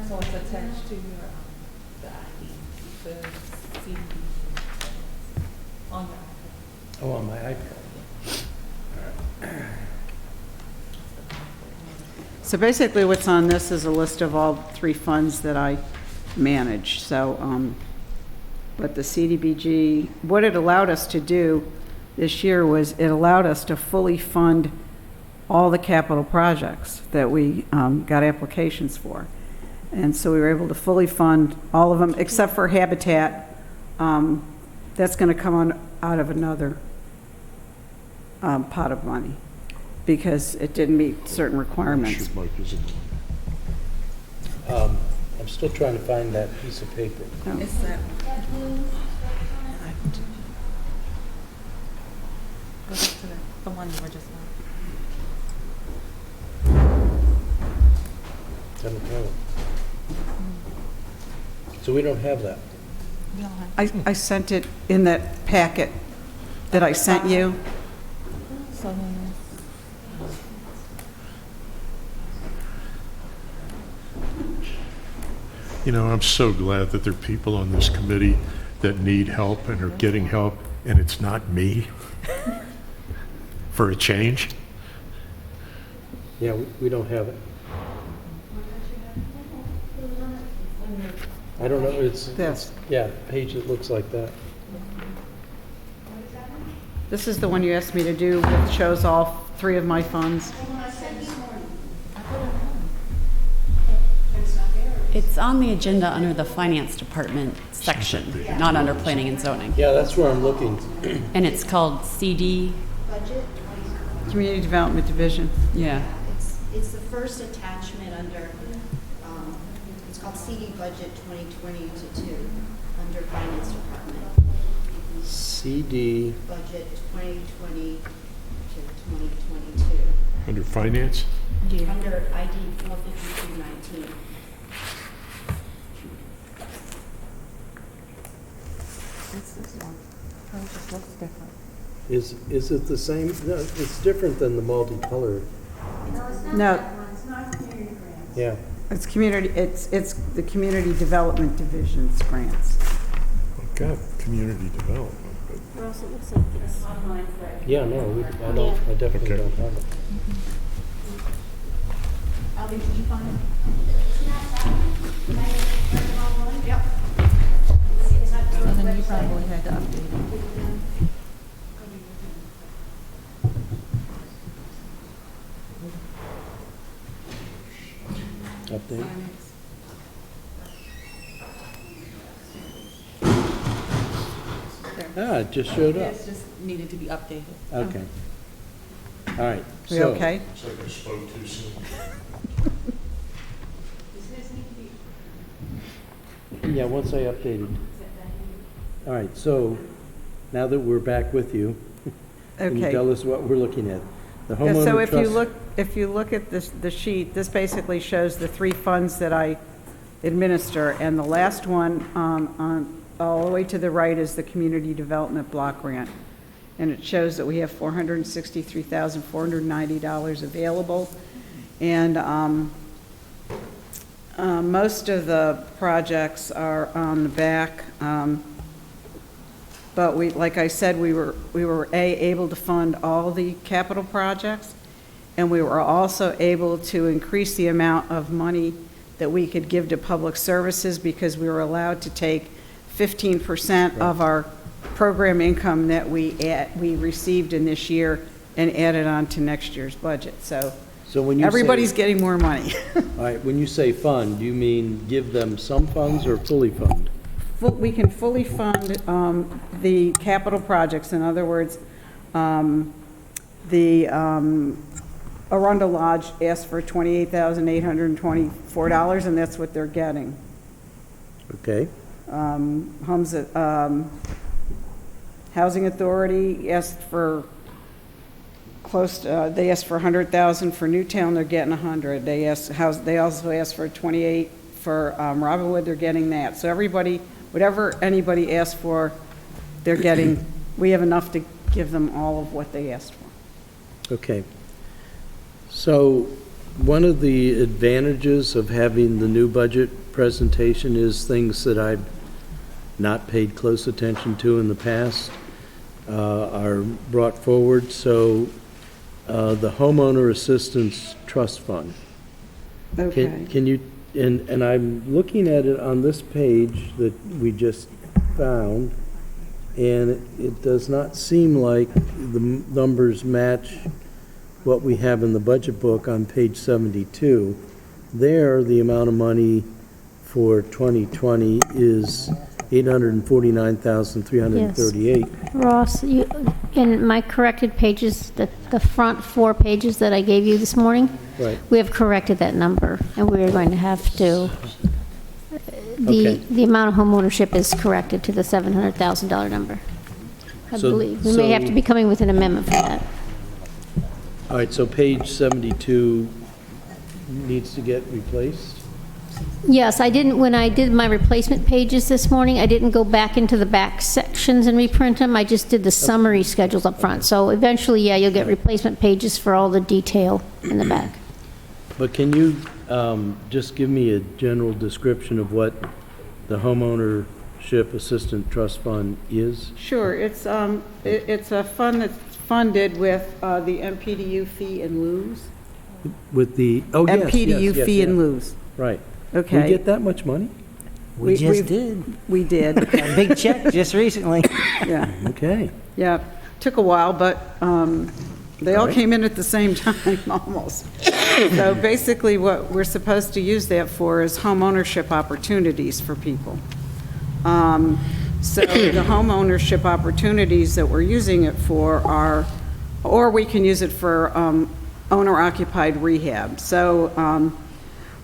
So it's attached to your, the CD on your Oh, on my iPad. so basically what's on this is a list of all 3 funds that I manage. So, but the CDBG, what it allowed us to do this year was it allowed us to fully fund all the capital projects that we got applications for. And so we were able to fully fund all of them, except for Habitat. That's going to come on out of another pot of money, because it didn't meet certain requirements. Shoot, Mike, isn't it? I'm still trying to find that piece of paper. It's that. Go back to the one we were just on. I don't have it. So we don't have that. I sent it in that packet that I sent you. So then You know, I'm so glad that there are people on this committee that need help and are getting help, and it's not me, for a change. Yeah, we don't have it. I don't know, This. yeah, page that looks like that. This is the one you asked me to do, which shows all 3 of my funds. It's on the agenda under the Finance Department section, not under Planning and Zoning. Yeah, that's where I'm looking. And it's called CD, Community Development Division. yeah. It's the first attachment under, it's called CD Budget 2020-2, under Finance Department. CD, Budget 2020 to 2022, Under finance? under ID 45219. is it the same? No, it's different than the multicolored. No, Yeah. it's the Community Development Division's grants. I've got community development, but Yeah, no, I definitely Okay. don't have it. Update? Ah, it just showed up. It's just needed to be updated. Okay. All right. We so- okay? it's like I spoke too soon. Yeah, once I updated. All right, so now that we're back with you, can you Okay. tell us what we're looking at? The Yeah, so homeowner if you look at the sheet, this basically shows the 3 funds that I administer, and the last one, all the way to the right is the Community Development Block Grant. And it shows that we have $463,490 available. And most of the projects are on the back. But like I said, we were able to fund all the capital projects, and we were also able to increase the amount of money that we could give to public services, because we were allowed to take 15% of our program income that we received in this year and add it on to next year's budget. So when you everybody's say, getting more money. all right, when you say fund, do you mean give them some funds or fully fund? We can fully fund the capital projects. In other words, the Arundel Lodge asked for $28,824, and that's what they're getting. Okay, Housing Authority asked for they asked for $100,000 for Newtown, they're getting $100,000. They also asked for $28,000 for Robinwood, they're getting that. So everybody, whatever anybody asked for, they're getting. We have enough to give them all of what they asked for. okay. So one of the advantages of having the new budget presentation is things that I've not paid close attention to in the past are brought forward. So the Homeowner Assistance Trust Fund. Okay. Can you, and I'm looking at it on this page that we just found, and it does not seem like the numbers match what we have in the budget book on page 72. There, the amount of money for 2020 is $849,338. Ross, in my corrected pages, the front 4 pages that I gave you this morning, Right. we have corrected that number, and we're going to have to, Okay. the amount of homeownership is corrected to the $700,000 number. I So- believe. We may have to so- be coming with an amendment for that. All right, so page 72 needs to get replaced? Yes, I didn't, when I did my replacement pages this morning, I didn't go back into the back sections and reprint them. I just did the summary schedules up front. So eventually, yeah, you'll get replacement pages for all the detail in the back. But can you just give me a general description of what the homeownership assistant trust fund is? Sure, it's a fund that's funded with the MPDU fee and lieu. With the, oh, yes, MPDU yes, fee yes, and yeah. lieu. Right. Okay. We get that much money? We just we've- did. We did, A big check just recently. yeah. Okay. Yeah, took a while, but they all All right. came in at the same time, almost. So basically, what we're supposed to use that for is home ownership opportunities for people. So the home ownership opportunities that we're using it for are, or we can use it for owner-occupied rehab. So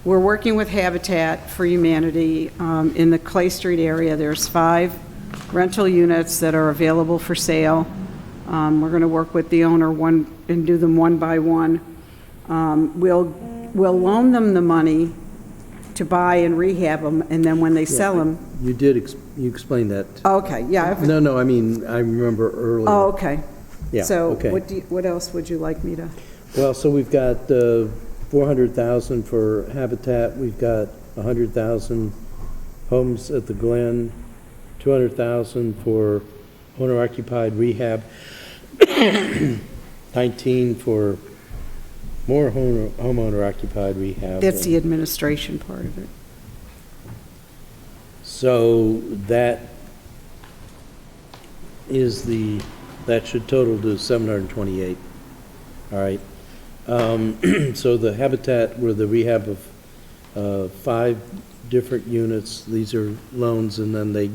we're working with Habitat for Humanity in the Clay Street area. There's 5 rental units that are available for sale. We're going to work with the owner and do them one by one. We'll loan them the money to buy and rehab them, and then when they sell them, You did, you explained that. okay, yeah. No, I mean, I remember earlier. Oh, okay. Yeah, So okay. what else would you like me to? Well, so we've got 400,000 for Habitat, we've got 100,000 homes at the Glen, 200,000 for owner-occupied rehab, 19 for more homeowner-occupied rehab. That's the administration part of it. So that is that should total to 728, all right? So the Habitat were the rehab of 5 different units. These are loans, and then they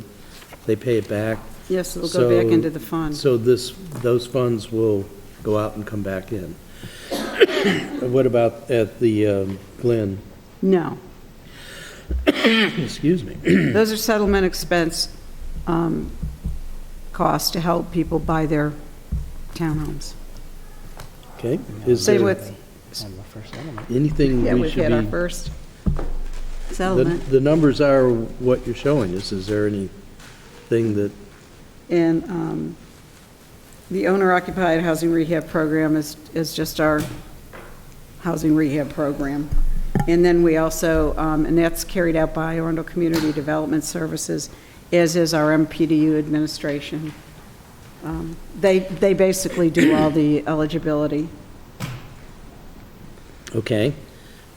pay it back. Yes, it'll go back So- into the fund. So those funds will go out and come back in. What about at the Glen? No, Excuse me. those are settlement expense costs to help people buy their townhomes. Okay. Is Same there with, anything yeah, we we've should had our be? first The settlement. the numbers are what you're showing us. Is there anything that, And the owner-occupied housing rehab program is just our housing rehab program. And then we also, and that's carried out by Arundel Community Development Services, as is our MPDU administration. They basically do all the eligibility. okay.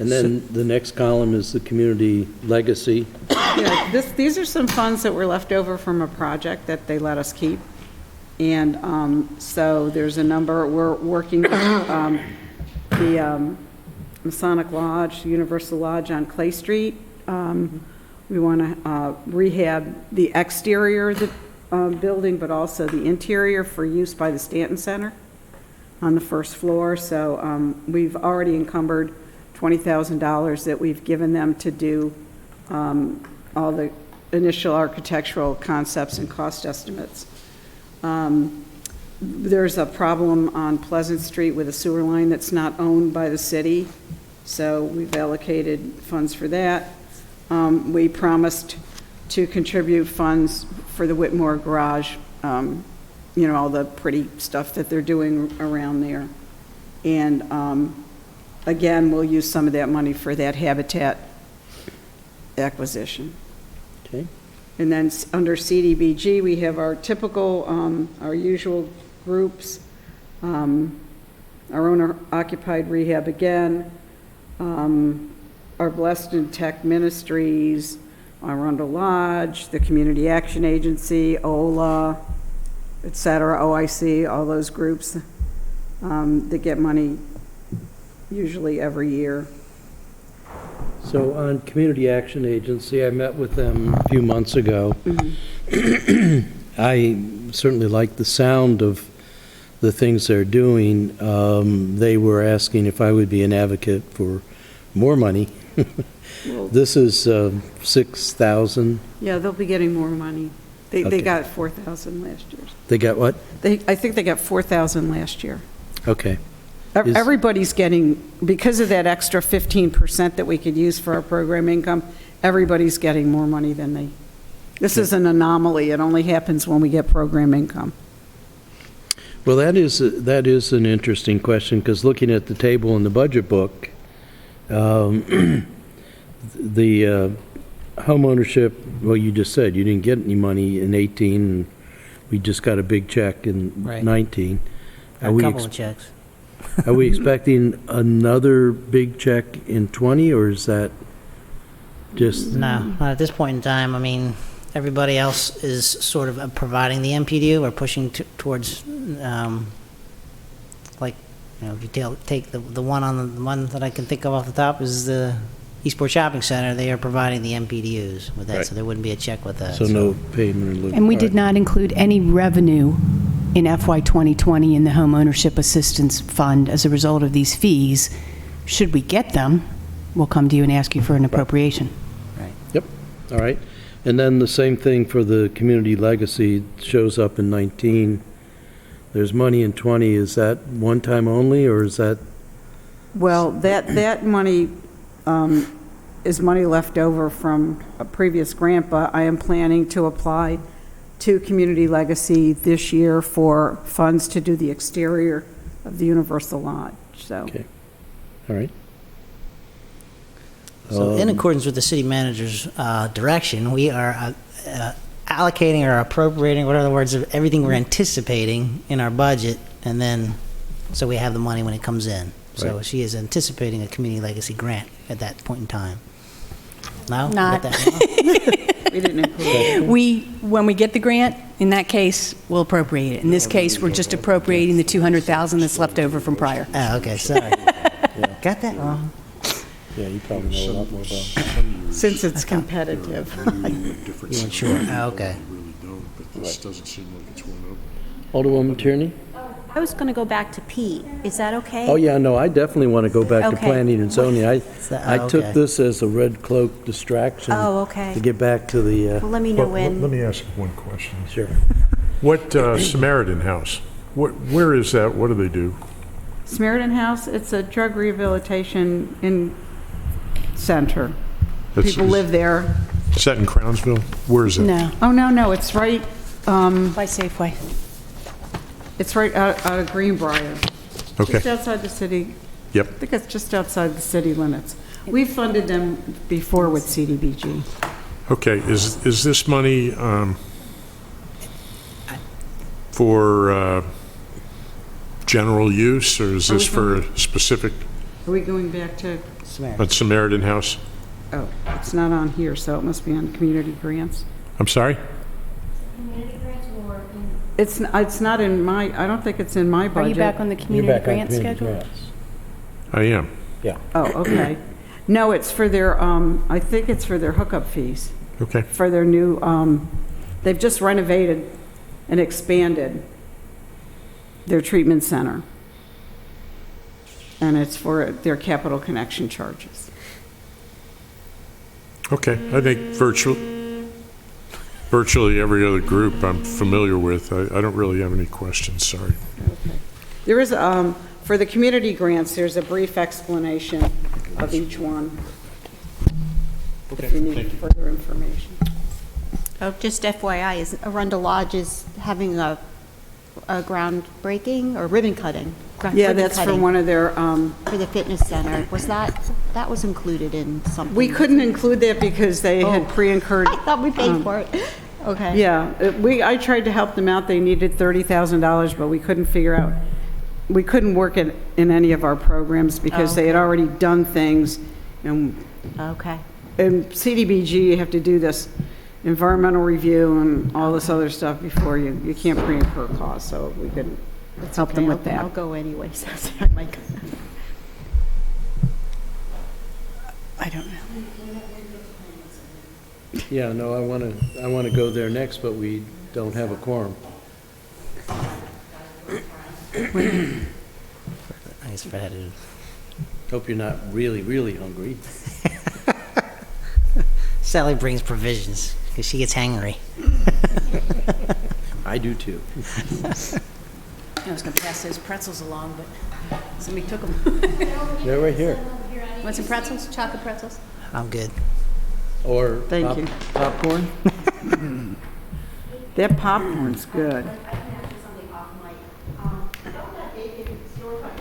And then the next column is the community legacy. Yeah, these are some funds that were left over from a project that they let us keep. And so there's a number, we're working with the Masonic Lodge, Universal Lodge on Clay Street. We want to rehab the exterior of the building, but also the interior for use by the Stanton Center on the first floor. So we've already encumbered $20,000 that we've given them to do all the initial architectural concepts and cost estimates. There's a problem on Pleasant Street with a sewer line that's not owned by the city, so we've allocated funds for that. We promised to contribute funds for the Whitmore Garage, all the pretty stuff that they're doing around there. And again, we'll use some of that money for that Habitat acquisition. Okay. And then under CDBG, we have our typical, our usual groups, our owner-occupied rehab again, our Blessed and Tech Ministries, our Arundel Lodge, the Community Action Agency, OLA, et cetera, OIC, all those groups that get money usually every year. So on Community Action Agency, I met with them a few months ago. I certainly like the sound of the things they're doing. They were asking if I would be an advocate for more money. This is 6,000. Yeah, they'll be getting more money. They Okay. got 4,000 last year. They got what? I think they got 4,000 last year. Okay. Is- Everybody's getting, because of that extra 15% that we could use for our program income, everybody's getting more money than they, this is an anomaly. It only happens when we get program income. Well, that is an interesting question, because looking at the table in the budget book, The homeownership, well, you just said you didn't get any money in 18, and we just got a big check in Right. 19. A couple of checks. Are we expecting another big check in 20, or is that just? No, not at this point in time. I mean, everybody else is sort of providing the MPDU or pushing towards, like, you know, if you take the one that I can think of off the top is the Eastport Shopping Center. They are providing the MPDUs with that, Right. so there wouldn't be a check with that. So no payment in lieu. And we did All right. not include any revenue in FY 2020 in the Home Ownership Assistance Fund as a result of these fees. Should we get them, we'll come to you and ask you for an appropriation. Yep, all right. And then the same thing for the community legacy shows up in 19. There's money in 20. Is that one time only, or is that? Well, that money is money left over from a previous grant, but I am planning to apply to Community Legacy this year for funds to do the exterior of the Universal Lodge, so. Okay. All right. So in accordance with the city manager's direction, we are allocating or appropriating, whatever the words, of everything we're anticipating in our budget, and then, so we have the money when it comes in. So Right. she is anticipating a community legacy grant at that point in time. No? Not. Got that wrong? We didn't include it. When we get the grant, in that case, we'll appropriate it. In this case, we're just appropriating the 200,000 that's left over from prior. Oh, okay, sorry. Got that wrong. Yeah, you probably know a lot more about it. Since it's competitive. You weren't sure? Oh, okay. Really don't, but this doesn't seem like it's one of them. Alderwoman Tierney? I was going to go back to Pete. Is that okay? Oh, yeah, no, I definitely want to go back to Okay. planning and zoning. I okay. took this as a red cloak distraction. Oh, okay. To get back to the, Well, let me know Let when. me ask one question. sure. What Samaritan House, where is that? What do they do? Samaritan House, it's a drug rehabilitation center. That's- People live there. Is that in Crownsville? Where is it? No, Oh, no, it's right, by Safeway. it's right out of Greenbrier. Just Okay, outside the city. yep. I think it's just outside the city limits. We've funded them before with CDBG. Okay, is this money for general use, or is this for a specific, Are we going back to, Samaritan House? oh, it's not on here, so it must be on community grants. I'm sorry? It's not in my, I don't think it's in my Are budget. you back on the You're community back on grant community schedule? grants. I am. Oh, okay. No, it's for their, I think it's for their hookup fees, Okay, for their new, they've just renovated and expanded their treatment center. And it's for their capital connection charges. okay. I think virtually every other group I'm familiar with. I don't really have any questions, sorry. There is, for the community grants, there's a brief explanation of each one. If you need further information. Oh, just FYI, is Arundel Lodge is having a groundbreaking or ribbon cutting? Yeah, that's for one of their, For the fitness center. That was included in something? we couldn't include that because they had pre-incurred. I thought we paid for it. Okay. Yeah, I tried to help them out. They needed $30,000, but we couldn't figure out, we couldn't work it in any of our programs because they had already done things. And Okay. CDBG, you have to do this environmental review and all this other stuff before you can't pre-incur costs, so we couldn't help them with I'll that. go anyway, so I might go. I don't know. Yeah, no, I want to go there next, but we don't have a quorum. I guess Fred had to. Hope you're not really, really hungry. Sally brings provisions because she gets hangry. I do too. I was going to pass those pretzels along, but somebody took them. They're right here. Want some pretzels? Chocolate pretzels? I'm good. Or Thank you. popcorn? That popcorn's good.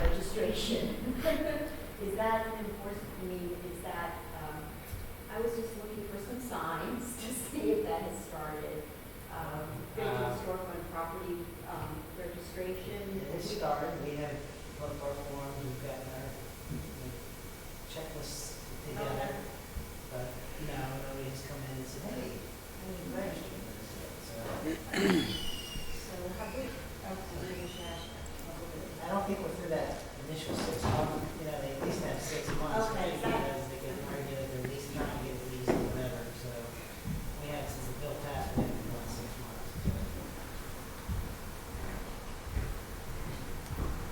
registration. Is that enforced? I mean, registration has started. We have both our forms, we've got our checklists together. But, no, nobody's come in and said, hey, I need to register this. So have we, I don't think we're through that initial 6 months, they at least have 6 months. Okay. Because they can argue that they're at least trying to get a lease or whatever, so we have, since the bill passed, we haven't gone 6 months.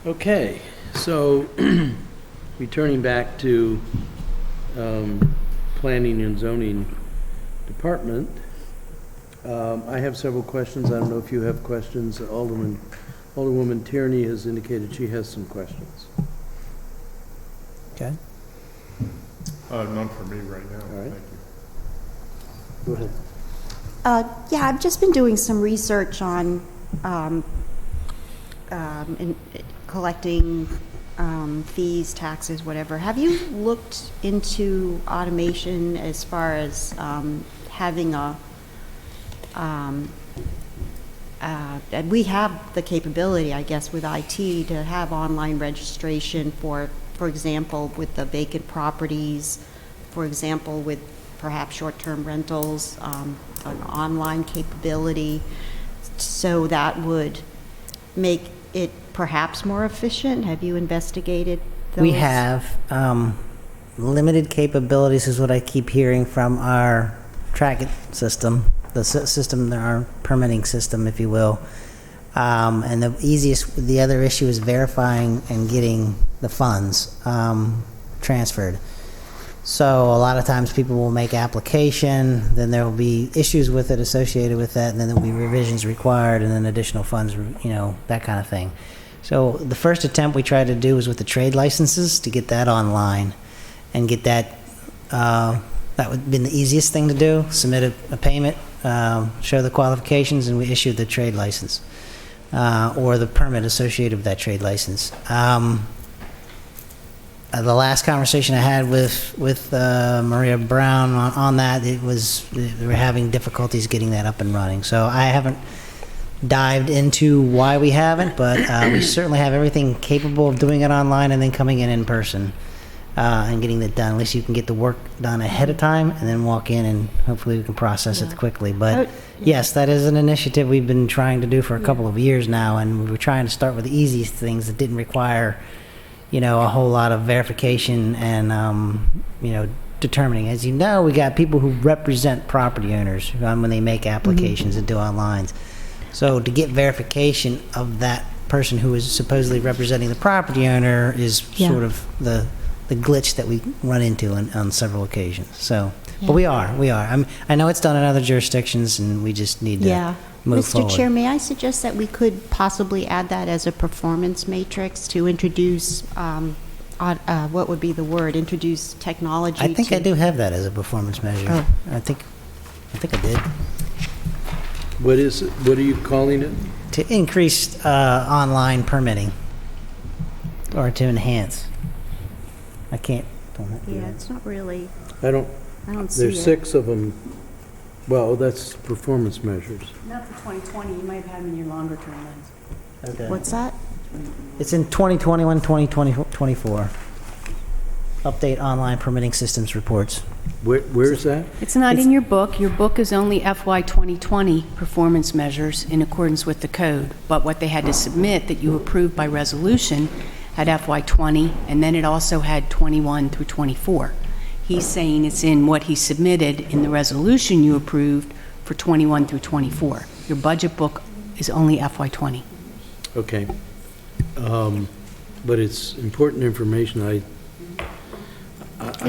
Okay, so returning back to Planning and Zoning Department, I have several questions. I don't know if you have questions. Alderwoman Tierney has indicated she has some questions. Okay. None for me right now. All right. Thank you. Go ahead. Yeah, I've just been doing some research on collecting fees, taxes, whatever. Have you looked into automation as far as having and we have the capability, I guess, with IT to have online registration for example, with the vacant properties, for example, with perhaps short-term rentals, an online capability, so that would make it perhaps more efficient. Have you investigated those? We have limited capabilities is what I keep hearing from our track system, our permitting system, if you will. And the other issue is verifying and getting the funds transferred. So a lot of times people will make application, then there will be issues with it associated with that, and then there will be revisions required, and then additional funds, that kind of thing. So the first attempt we tried to do was with the trade licenses to get that online and get that. That would have been the easiest thing to do. Submit a payment, show the qualifications, and we issued the trade license or the permit associated with that trade license. The last conversation I had with Maria Brown on that, they were having difficulties getting that up and running. So I haven't dived into why we haven't, but we certainly have everything capable of doing it online and then coming in person and getting that done. At least you can get the work done ahead of time and then walk in and hopefully we can process it quickly. But yes, that is an initiative we've been trying to do for a couple of years now, and we were trying to start with the easiest things that didn't require a whole lot of verification and, determining. As you know, we got people who represent property owners when they make applications and do online. So to get verification of that person who is supposedly representing the property owner is sort of the glitch that we run into on several occasions. So, but we are. I know it's done in other jurisdictions, and we just need to move forward. Mr. Chair, may I suggest that we could possibly add that as a performance matrix to introduce, what would be the word, introduce technology? I think I do have that as a performance measure. Oh. I think I did. What is it? What are you calling it? To increase online permitting or to enhance. I can't. Yeah, it's not really, I don't see it. There's 6 of them. Well, that's performance measures. Not for 2020, you might have had them in your longer term ones. Okay. What's that? It's in 2021, 2024. Update online permitting systems reports. Where's that? It's not in your book. Your book is only FY 2020 performance measures in accordance with the code. But what they had to submit that you approved by resolution had FY 20, and then it also had 21 through 24. He's saying it's in what he submitted in the resolution you approved for 21 through 24. Your budget book is only FY 20. Okay. But it's important information.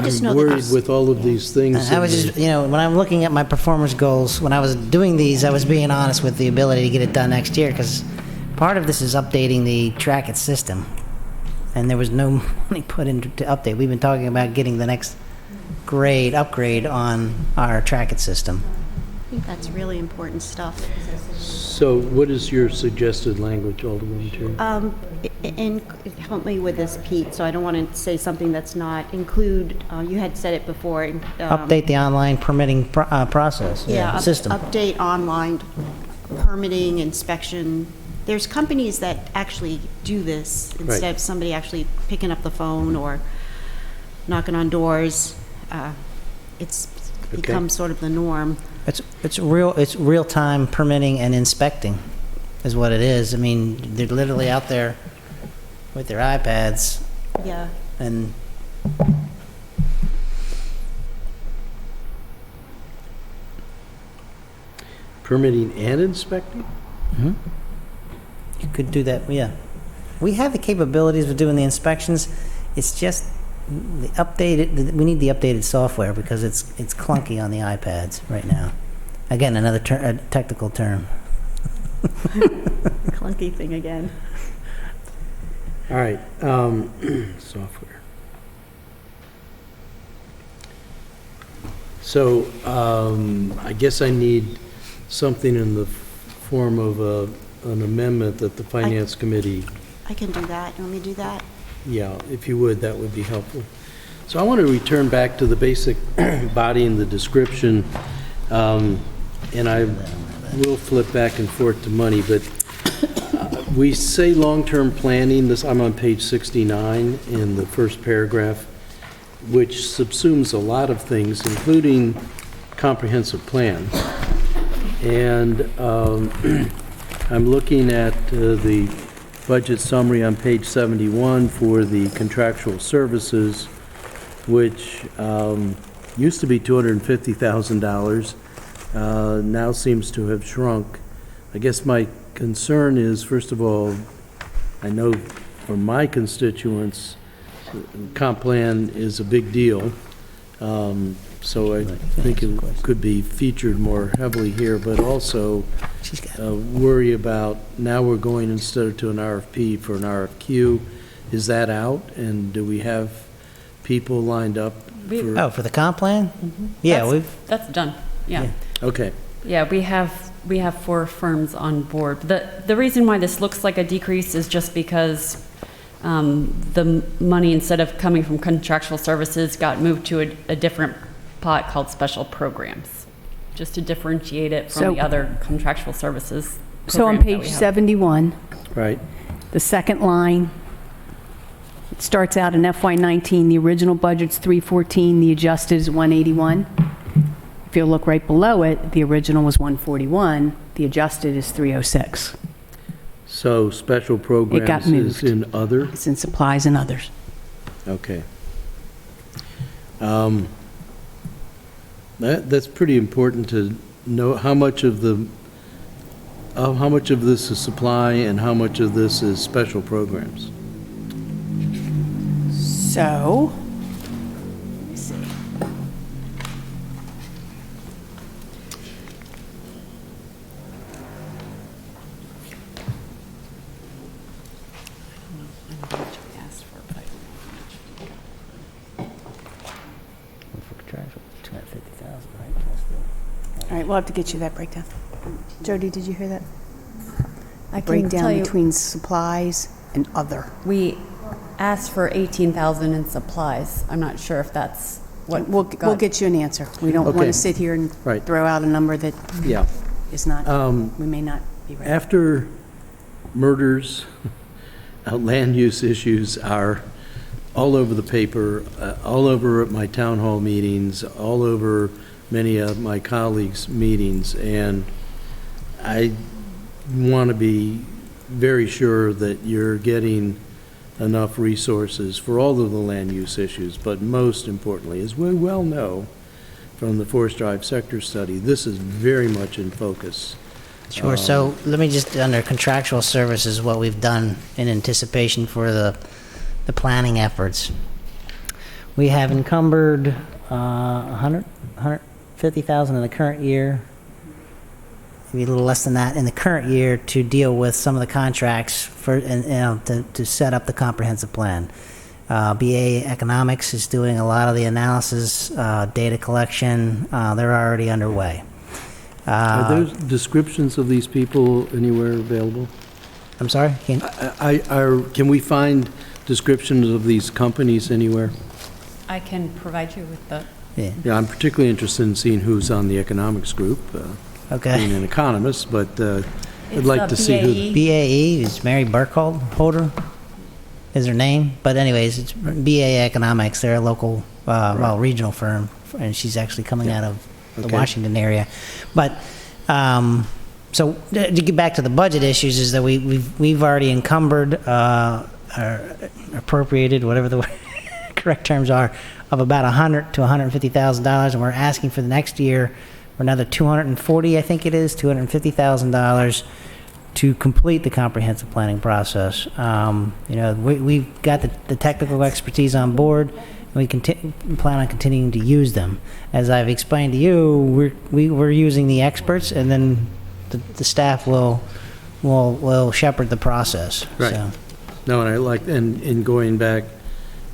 just know I'm that worried there's- with all of these things. I was just, when I'm looking at my performance goals, when I was doing these, I was being honest with the ability to get it done next year, because part of this is updating the Track It system, and there was no money put into to update. We've been talking about getting the next upgrade on our Track It system. I think that's really important stuff. So what is your suggested language, Alderman Terry? And help me with this, Pete, so I don't want to say something that's not include, you had said it before. Update the online permitting process, Yeah, system. update online permitting, inspection there's companies that actually do this instead of somebody actually picking up the phone or knocking on doors. It's become sort of the norm. It's real-time permitting and inspecting is what it is. I mean, they're literally out there with their iPads Yeah. and Permitting and inspecting? you could do that, yeah. We have the capabilities of doing the inspections. It's just we need the updated software because it's clunky on the iPads right now. Again, another technical term. Clunky thing again. All right, software. So, I guess I need something in the form of an amendment that the Finance Committee, I can do that. You want me to do that? yeah, if you would, that would be helpful. So I want to return back to the basic body and the description, and I will flip back and forth to money, but we say long-term planning, I'm on page 69 in the first paragraph, which subsumes a lot of things, including comprehensive plan. And I'm looking at the budget summary on page 71 for the contractual services, which used to be $250,000, now seems to have shrunk. I guess my concern is, first of all, I know for my constituents, comp plan is a big deal. So I think it could be featured more heavily here, but also worry about, now we're going instead to an RFP for an RFQ. Is that out? And do we have people lined up for? For the comp plan? Yeah, That's done, yeah. Okay. Yeah, we have 4 firms on board. The reason why this looks like a decrease is just because the money, instead of coming from contractual services, got moved to a different pot called special programs, just to differentiate it from the other contractual services. So on programs that page we have. 71, Right. the second line, it starts out in FY19, the original budget's 314, the adjusted is 181. If you look right below it, the original was 141, the adjusted is 306. So special programs is moved. in other? It's in supplies and others. Okay. That's pretty important to know how much of this is supply and how much of this is special programs. So, let me see. For contractual, 250,000, right? All right, we'll have to get you that breakdown. Jody, did you hear that? I can tell Breakdown you, between supplies and other. we asked for 18,000 in supplies. I'm not sure if that's what We'll got. get you an answer. We don't want Okay. to sit here and Right. throw out a number that Yeah. is not, we may not be ready. After murders, land use issues are all over the paper, all over at my town hall meetings, all over many of my colleagues' meetings, and I want to be very sure that you're getting enough resources for all of the land use issues, but most importantly, as we well know from the Forest Drive sector study, this is very much in focus. Sure, so let me just, under contractual services, what we've done in anticipation for the planning efforts. We have encumbered 150,000 in the current year, maybe a little less than that in the current year to deal with some of the contracts for, and to set up the comprehensive plan. BA Economics is doing a lot of the analysis, data collection, they're already underway. Are those descriptions of these people anywhere available? I'm sorry? Can we find descriptions of these companies anywhere? I can provide you with the. Yeah, I'm particularly interested in seeing who's on the economics group, being Okay. an economist, but I'd like to see who. BAE is Mary Burkholder is her name. But anyways, it's BAE Economics. They're a local, regional firm, and she's actually coming out of the Washington area. But so to get back to the budget issues, is that we've already encumbered or appropriated, whatever the correct terms are, of about $100,000 to $150,000, and we're asking for the next year for another $240,000, I think it is, $250,000 to complete the comprehensive planning process. We've got the technical expertise on board, and we plan on continuing to use them. As I've explained to you, we're using the experts, and then the staff will shepherd the process. Right. So. No, and I like, and in going back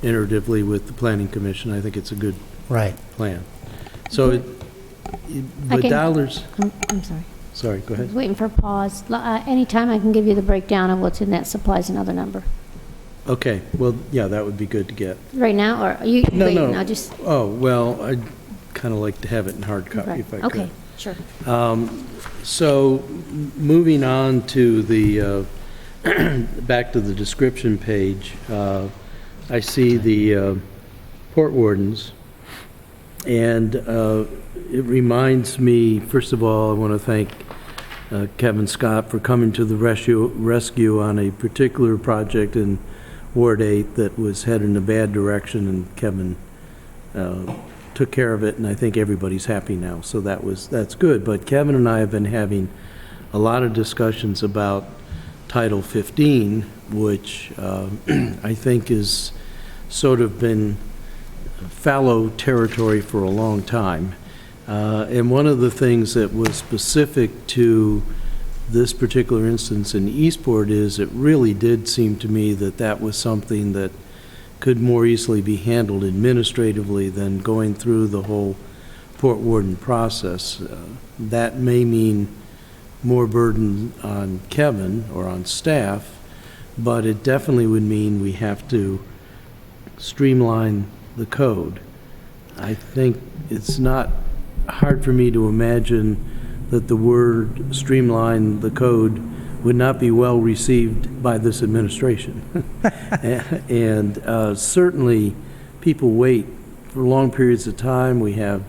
iteratively with the planning commission, I think it's a good plan. So, the dollars, I'm sorry. sorry, go I ahead. was waiting for a pause. Anytime I can give you the breakdown of what's in that supplies and other number. Okay, well, yeah, that would be good to get. Right now, or are you No, waiting? no. I'll just, Oh, well, I'd kind of like to have it in hard copy if I could. okay, sure. So, moving on to the, back to the description page, I see the port wardens, and it reminds me, first of all, I want to thank Kevin Scott for coming to the rescue on a particular project in Ward 8 that was headed in a bad direction, and Kevin took care of it, and I think everybody's happy now, so that's good. But Kevin and I have been having a lot of discussions about Title 15, which I think is sort of been fallow territory for a long time. And one of the things that was specific to this particular instance in Eastport is it really did seem to me that that was something that could more easily be handled administratively than going through the whole port warden process. That may mean more burden on Kevin or on staff, but it definitely would mean we have to streamline the code. I think it's not hard for me to imagine that the word streamline the code would not be well received by this administration. And certainly people wait for long periods of time. We have,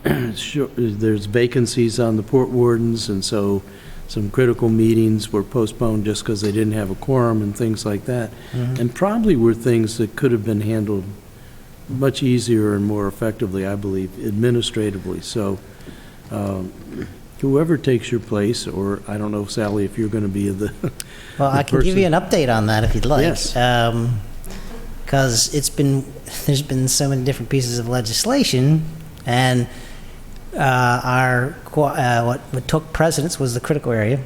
there's vacancies on the port wardens, and so some critical meetings were postponed just because they didn't have a quorum and things like that. And probably were things that could have been handled much easier and more effectively, I believe, administratively. So whoever takes your place, or I don't know, Sally, if you're going to be the Well, I can give you an update on that if you'd like. Yes. Because there's been so many different pieces of legislation, and what took precedence was the critical area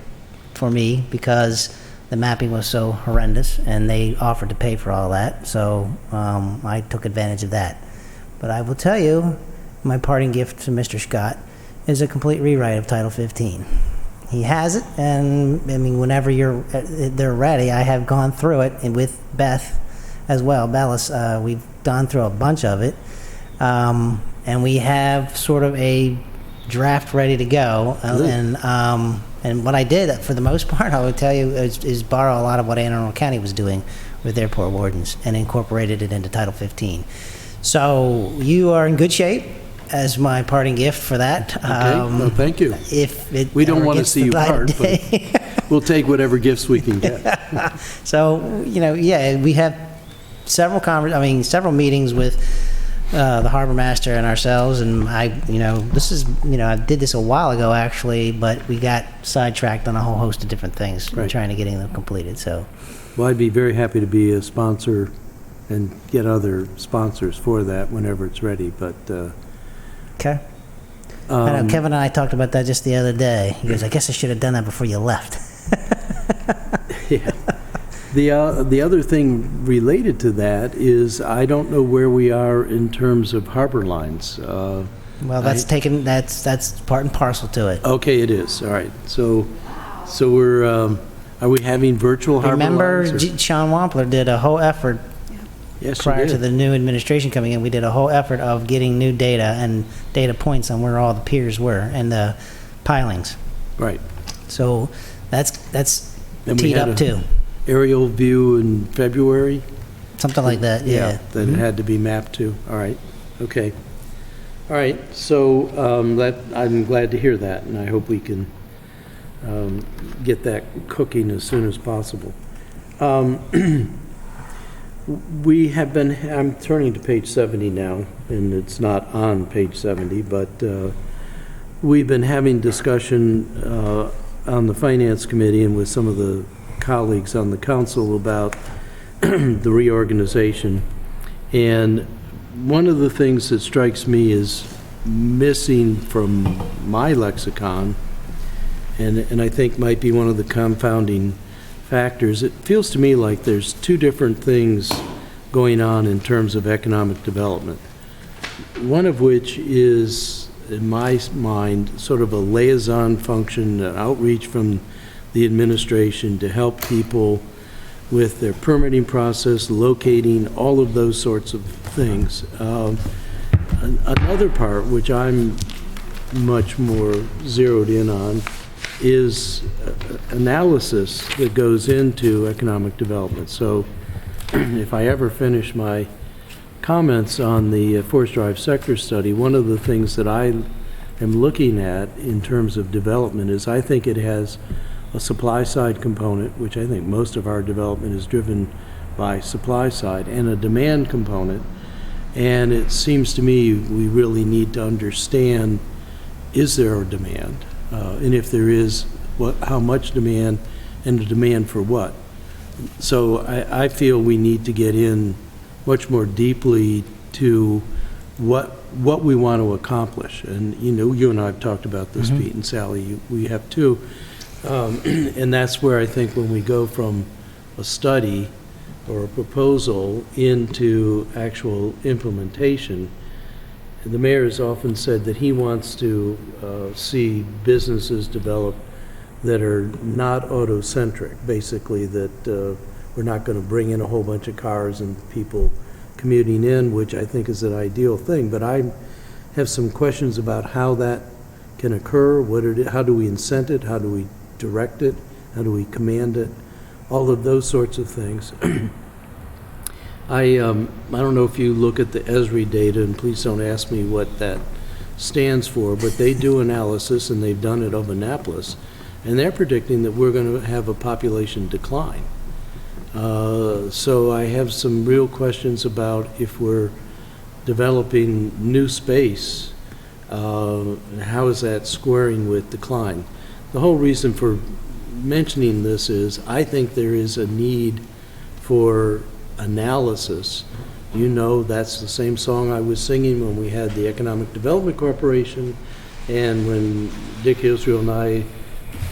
for me, because the mapping was so horrendous, and they offered to pay for all that, so I took advantage of that. But I will tell you, my parting gift to Mr. Scott is a complete rewrite of Title 15. He has it, and I mean, whenever they're ready, I have gone through it, and with Beth as well, Bellis, we've gone through a bunch of it, and we have sort of a draft ready to go. And what I did, for the most part, I would tell you, is borrow a lot of what Anne Arundel County was doing with their port wardens and incorporated it into Title 15. So you are in good shape as my parting gift for that. Okay, well, thank you. If it We don't ever want to gets see the you light part, of day. but we'll take whatever gifts we can get. So, yeah, we have several meetings with the harbor master and ourselves, and I did this a while ago actually, but we got sidetracked on a whole host of different things, Right. trying to get them completed. So, Well, I'd be very happy to be a sponsor and get other sponsors for that whenever it's ready, but okay. I know Kevin and I talked about that just the other day. He goes, "I guess I should have done that before you left." yeah. The other thing related to that is I don't know where we are in terms of harbor lines. Well, that's part and parcel to it. Okay, it is. All right. So we're are we having virtual harbor Remember, lines? Sean Wampler did a whole effort Yes, prior you to did. the new administration coming in. We did a whole effort of getting new data and data points on where all the piers were and the pilings. Right. So That's And we teed had up a too. Aerial view in February? Something like that, yeah. That had to be mapped to. All right, okay. All right, so I'm glad to hear that, and I hope we can get that cooking as soon as possible. We have been, I'm turning to page 70 now, and it's not on page 70, but we've been having discussion on the Finance Committee and with some of the colleagues on the council about the reorganization. And one of the things that strikes me is missing from my lexicon, and I think might be one of the confounding factors, it feels to me like there's two different things going on in terms of economic development. One of which is, in my mind, sort of a liaison function, an outreach from the administration to help people with their permitting process, locating, all of those sorts of things. Another part, which I'm much more zeroed in on, is analysis that goes into economic development. So if I ever finish my comments on the Forest Drive sector study, one of the things that I am looking at in terms of development is I think it has a supply side component, which I think most of our development is driven by supply side, and a demand component. And it seems to me we really need to understand, is there a demand? And if there is, how much demand, and the demand for what? So I feel we need to get in much more deeply to what we want to accomplish. And you and I have talked about this, Pete and Sally, we have too. And that's where I think when we go from a study or a proposal into actual implementation, the mayor has often said that he wants to see businesses develop that are not auto-centric, basically that we're not going to bring in a whole bunch of cars and people commuting in, which I think is an ideal thing. But I have some questions about how that can occur, how do we incent it, how do we direct it, how do we command it, all of those sorts of things. I don't know if you look at the Esri data, and please don't ask me what that stands for, but they do analysis, and they've done it of Annapolis, and they're predicting that we're going to have a population decline. So I have some real questions about if we're developing new space, how is that squaring with decline? The whole reason for mentioning this is I think there is a need for analysis. That's the same song I was singing when we had the Economic Development Corporation and when Dick Israel and I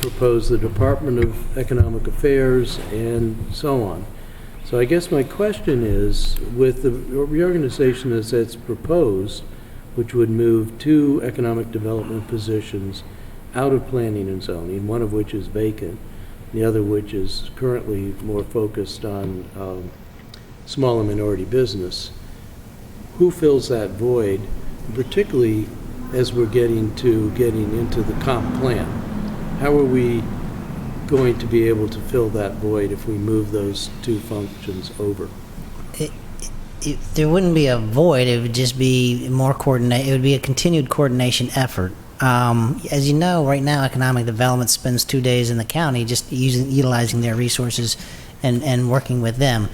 proposed the Department of Economic Affairs and so on. So I guess my question is, with the reorganization as it's proposed, which would move 2 economic development positions out of planning and zoning, one of which is vacant, the other which is currently more focused on small and minority business. Who fills that void, particularly as we're getting into the comp plan? How are we going to be able to fill that void if we move those 2 functions over? There wouldn't be a void. It would just be more coordinate. It would be a continued coordination effort. As you know, right now, economic development spends 2 days in the county just utilizing their resources and working with them.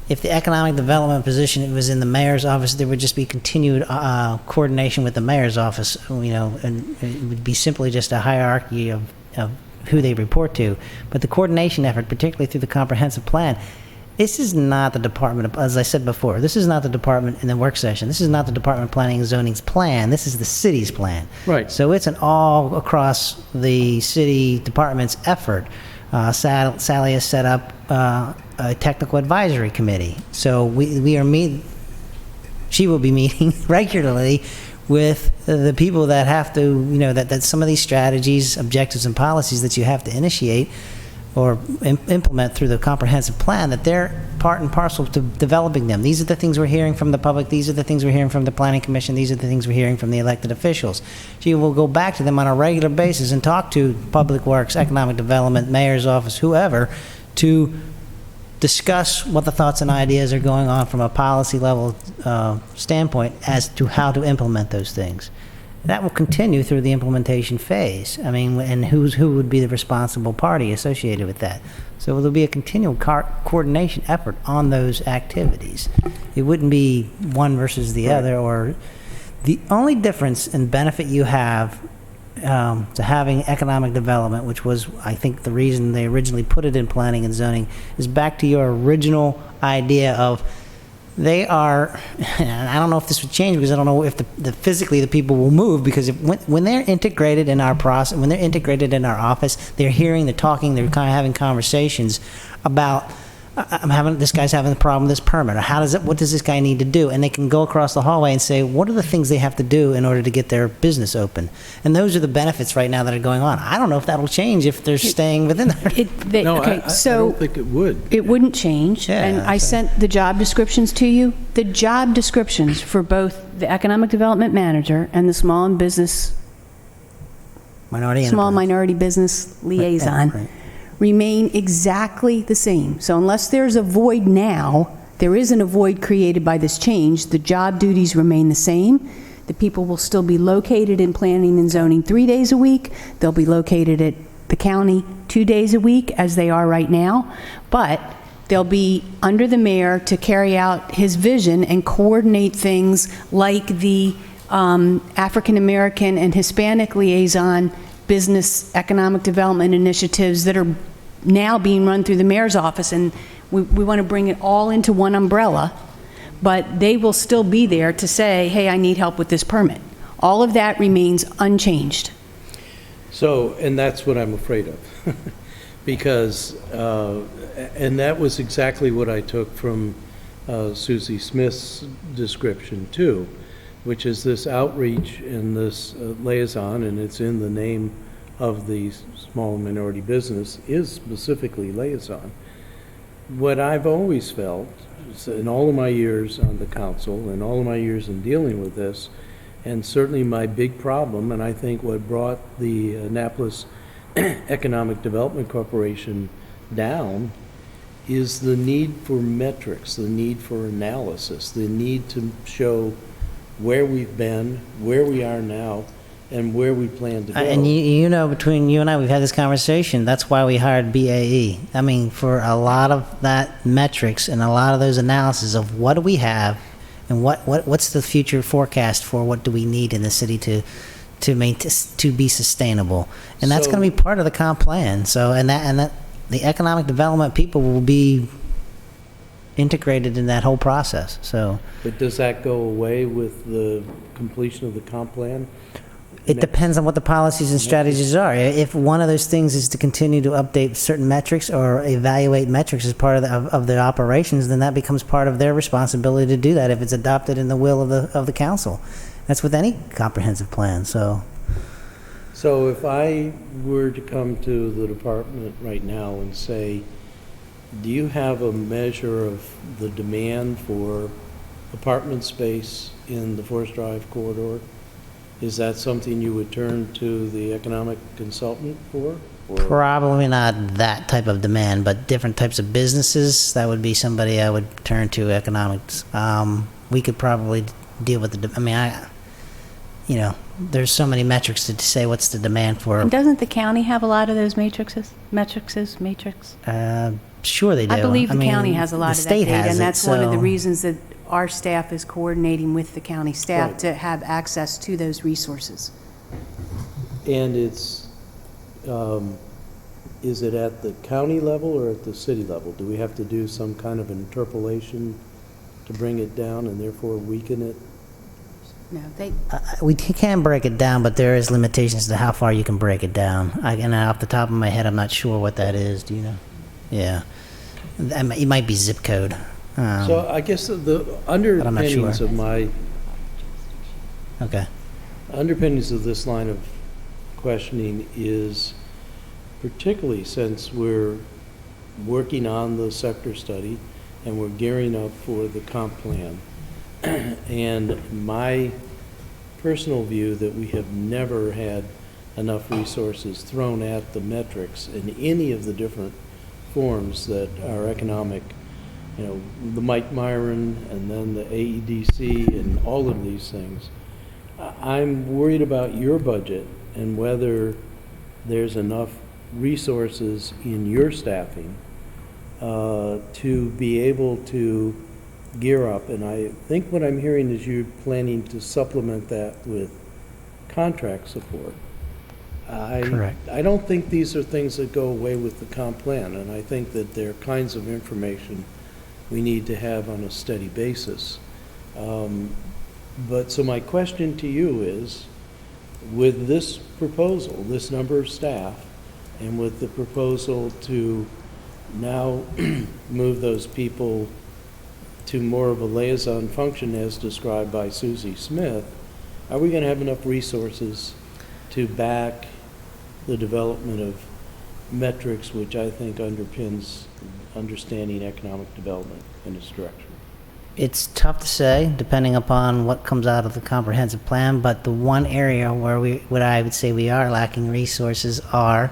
If the economic development position was in the mayor's office, there would just be continued coordination with the mayor's office, and it would be simply just a hierarchy of who they report to. But the coordination effort, particularly through the comprehensive plan, this is not the department, as I said before, this is not the department in the work session. This is not the Department of Planning and Zoning's plan. This is the city's plan. Right. So it's an all across the city department's effort. Sally has set up a technical advisory committee. So she will be meeting regularly with the people that have to, that some of these strategies, objectives, and policies that you have to initiate or implement through the comprehensive plan, that they're part and parcel to developing them. These are the things we're hearing from the public. These are the things we're hearing from the planning commission. These are the things we're hearing from the elected officials. She will go back to them on a regular basis and talk to Public Works, Economic Development, Mayor's Office, whoever, to discuss what the thoughts and ideas are going on from a policy level standpoint as to how to implement those things. That will continue through the implementation phase. I mean, and who would be the responsible party associated with that? So there'll be a continual coordination effort on those activities. It wouldn't be one versus the other, or the only difference and benefit you have to having economic development, which was, I think, the reason they originally put it in planning and zoning, is back to your original idea of they are, and I don't know if this would change because I don't know if physically the people will move, because when they're integrated in our process, when they're integrated in our office, they're hearing, they're talking, they're kind of having conversations about, this guy's having a problem with this permit, or what does this guy need to do? And they can go across the hallway and say, what are the things they have to do in order to get their business open? And those are the benefits right now that are going on. I don't know if that'll change if they're staying within there. No, Okay, I so don't think it would. it wouldn't change. Yeah, And I so- sent the job descriptions to you. The job descriptions for both the economic development manager and the small minority business liaison Right. remain exactly the same. So unless there's a void now, there isn't a void created by this change. The job duties remain the same. The people will still be located in planning and zoning 3 days a week. They'll be located at the county 2 days a week, as they are right now. But they'll be under the mayor to carry out his vision and coordinate things like the African American and Hispanic liaison business economic development initiatives that are now being run through the mayor's office, and we want to bring it all into one umbrella, but they will still be there to say, hey, I need help with this permit. All of that remains unchanged. So, and that's what I'm afraid of, because, and that was exactly what I took from Susie Smith's description too, which is this outreach and this liaison, and it's in the name of the small minority business, is specifically liaison. What I've always felt, in all of my years on the council and all of my years in dealing with this, and certainly my big problem, and I think what brought the Annapolis Economic Development Corporation down, is the need for metrics, the need for analysis, the need to show where we've been, where we are now, and where we plan to go. And you know, between you and I, we've had this conversation. That's why we hired BAE. I mean, for a lot of that metrics and a lot of those analysis of what do we have, and what's the future forecast for what do we need in the city to be sustainable, and that's So- going to be part of the comp plan. So, and that the economic development people will be integrated in that whole process. So. But does that go away with the completion of the comp plan? It depends on what the policies and strategies are. If one of those things is to continue to update certain metrics or evaluate metrics as part of the operations, then that becomes part of their responsibility to do that if it's adopted in the will of the council. That's with any comprehensive plan. So if I were to come to the department right now and say, do you have a measure of the demand for apartment space in the Forest Drive corridor? Is that something you would turn to the economic consultant for? Or- probably not that type of demand, but different types of businesses, that would be somebody I would turn to economics. We could probably deal with there's so many metrics to say what's the demand for. And doesn't the county have a lot of those matrix? Sure they do. I believe the mean, county has a lot the of that state data, has and it, that's one of the so- reasons that our staff is coordinating with the county staff Right. to have access to those resources. And it's, is it at the county level or at the city level? Do we have to do some kind of interpolation to bring it down and therefore weaken it? No, We can break it down, but there is limitations to how far you can break it down. And off the top of my head, I'm not sure what that is. Do you know? Yeah. It might be zip code. So I guess the I'm not underpinnings sure. of my, Okay. underpinnings of this line of questioning is particularly since we're working on the sector study and we're gearing up for the comp plan. And my personal view that we have never had enough resources thrown at the metrics in any of the different forms that are economic, you know, the Mike Myron and then the AEDC and all of these things. I'm worried about your budget and whether there's enough resources in your staffing to be able to gear up. And I think what I'm hearing is you're planning to supplement that with contract support. Correct. I don't think these are things that go away with the comp plan, and I think that they're kinds of information we need to have on a steady basis. But so my question to you is, with this proposal, this number of staff, and with the proposal to now move those people to more of a liaison function as described by Susie Smith, are we going to have enough resources to back the development of metrics, which I think underpins understanding economic development in its direction? It's tough to say, depending upon what comes out of the comprehensive plan, but the one area where what I would say we are lacking resources are,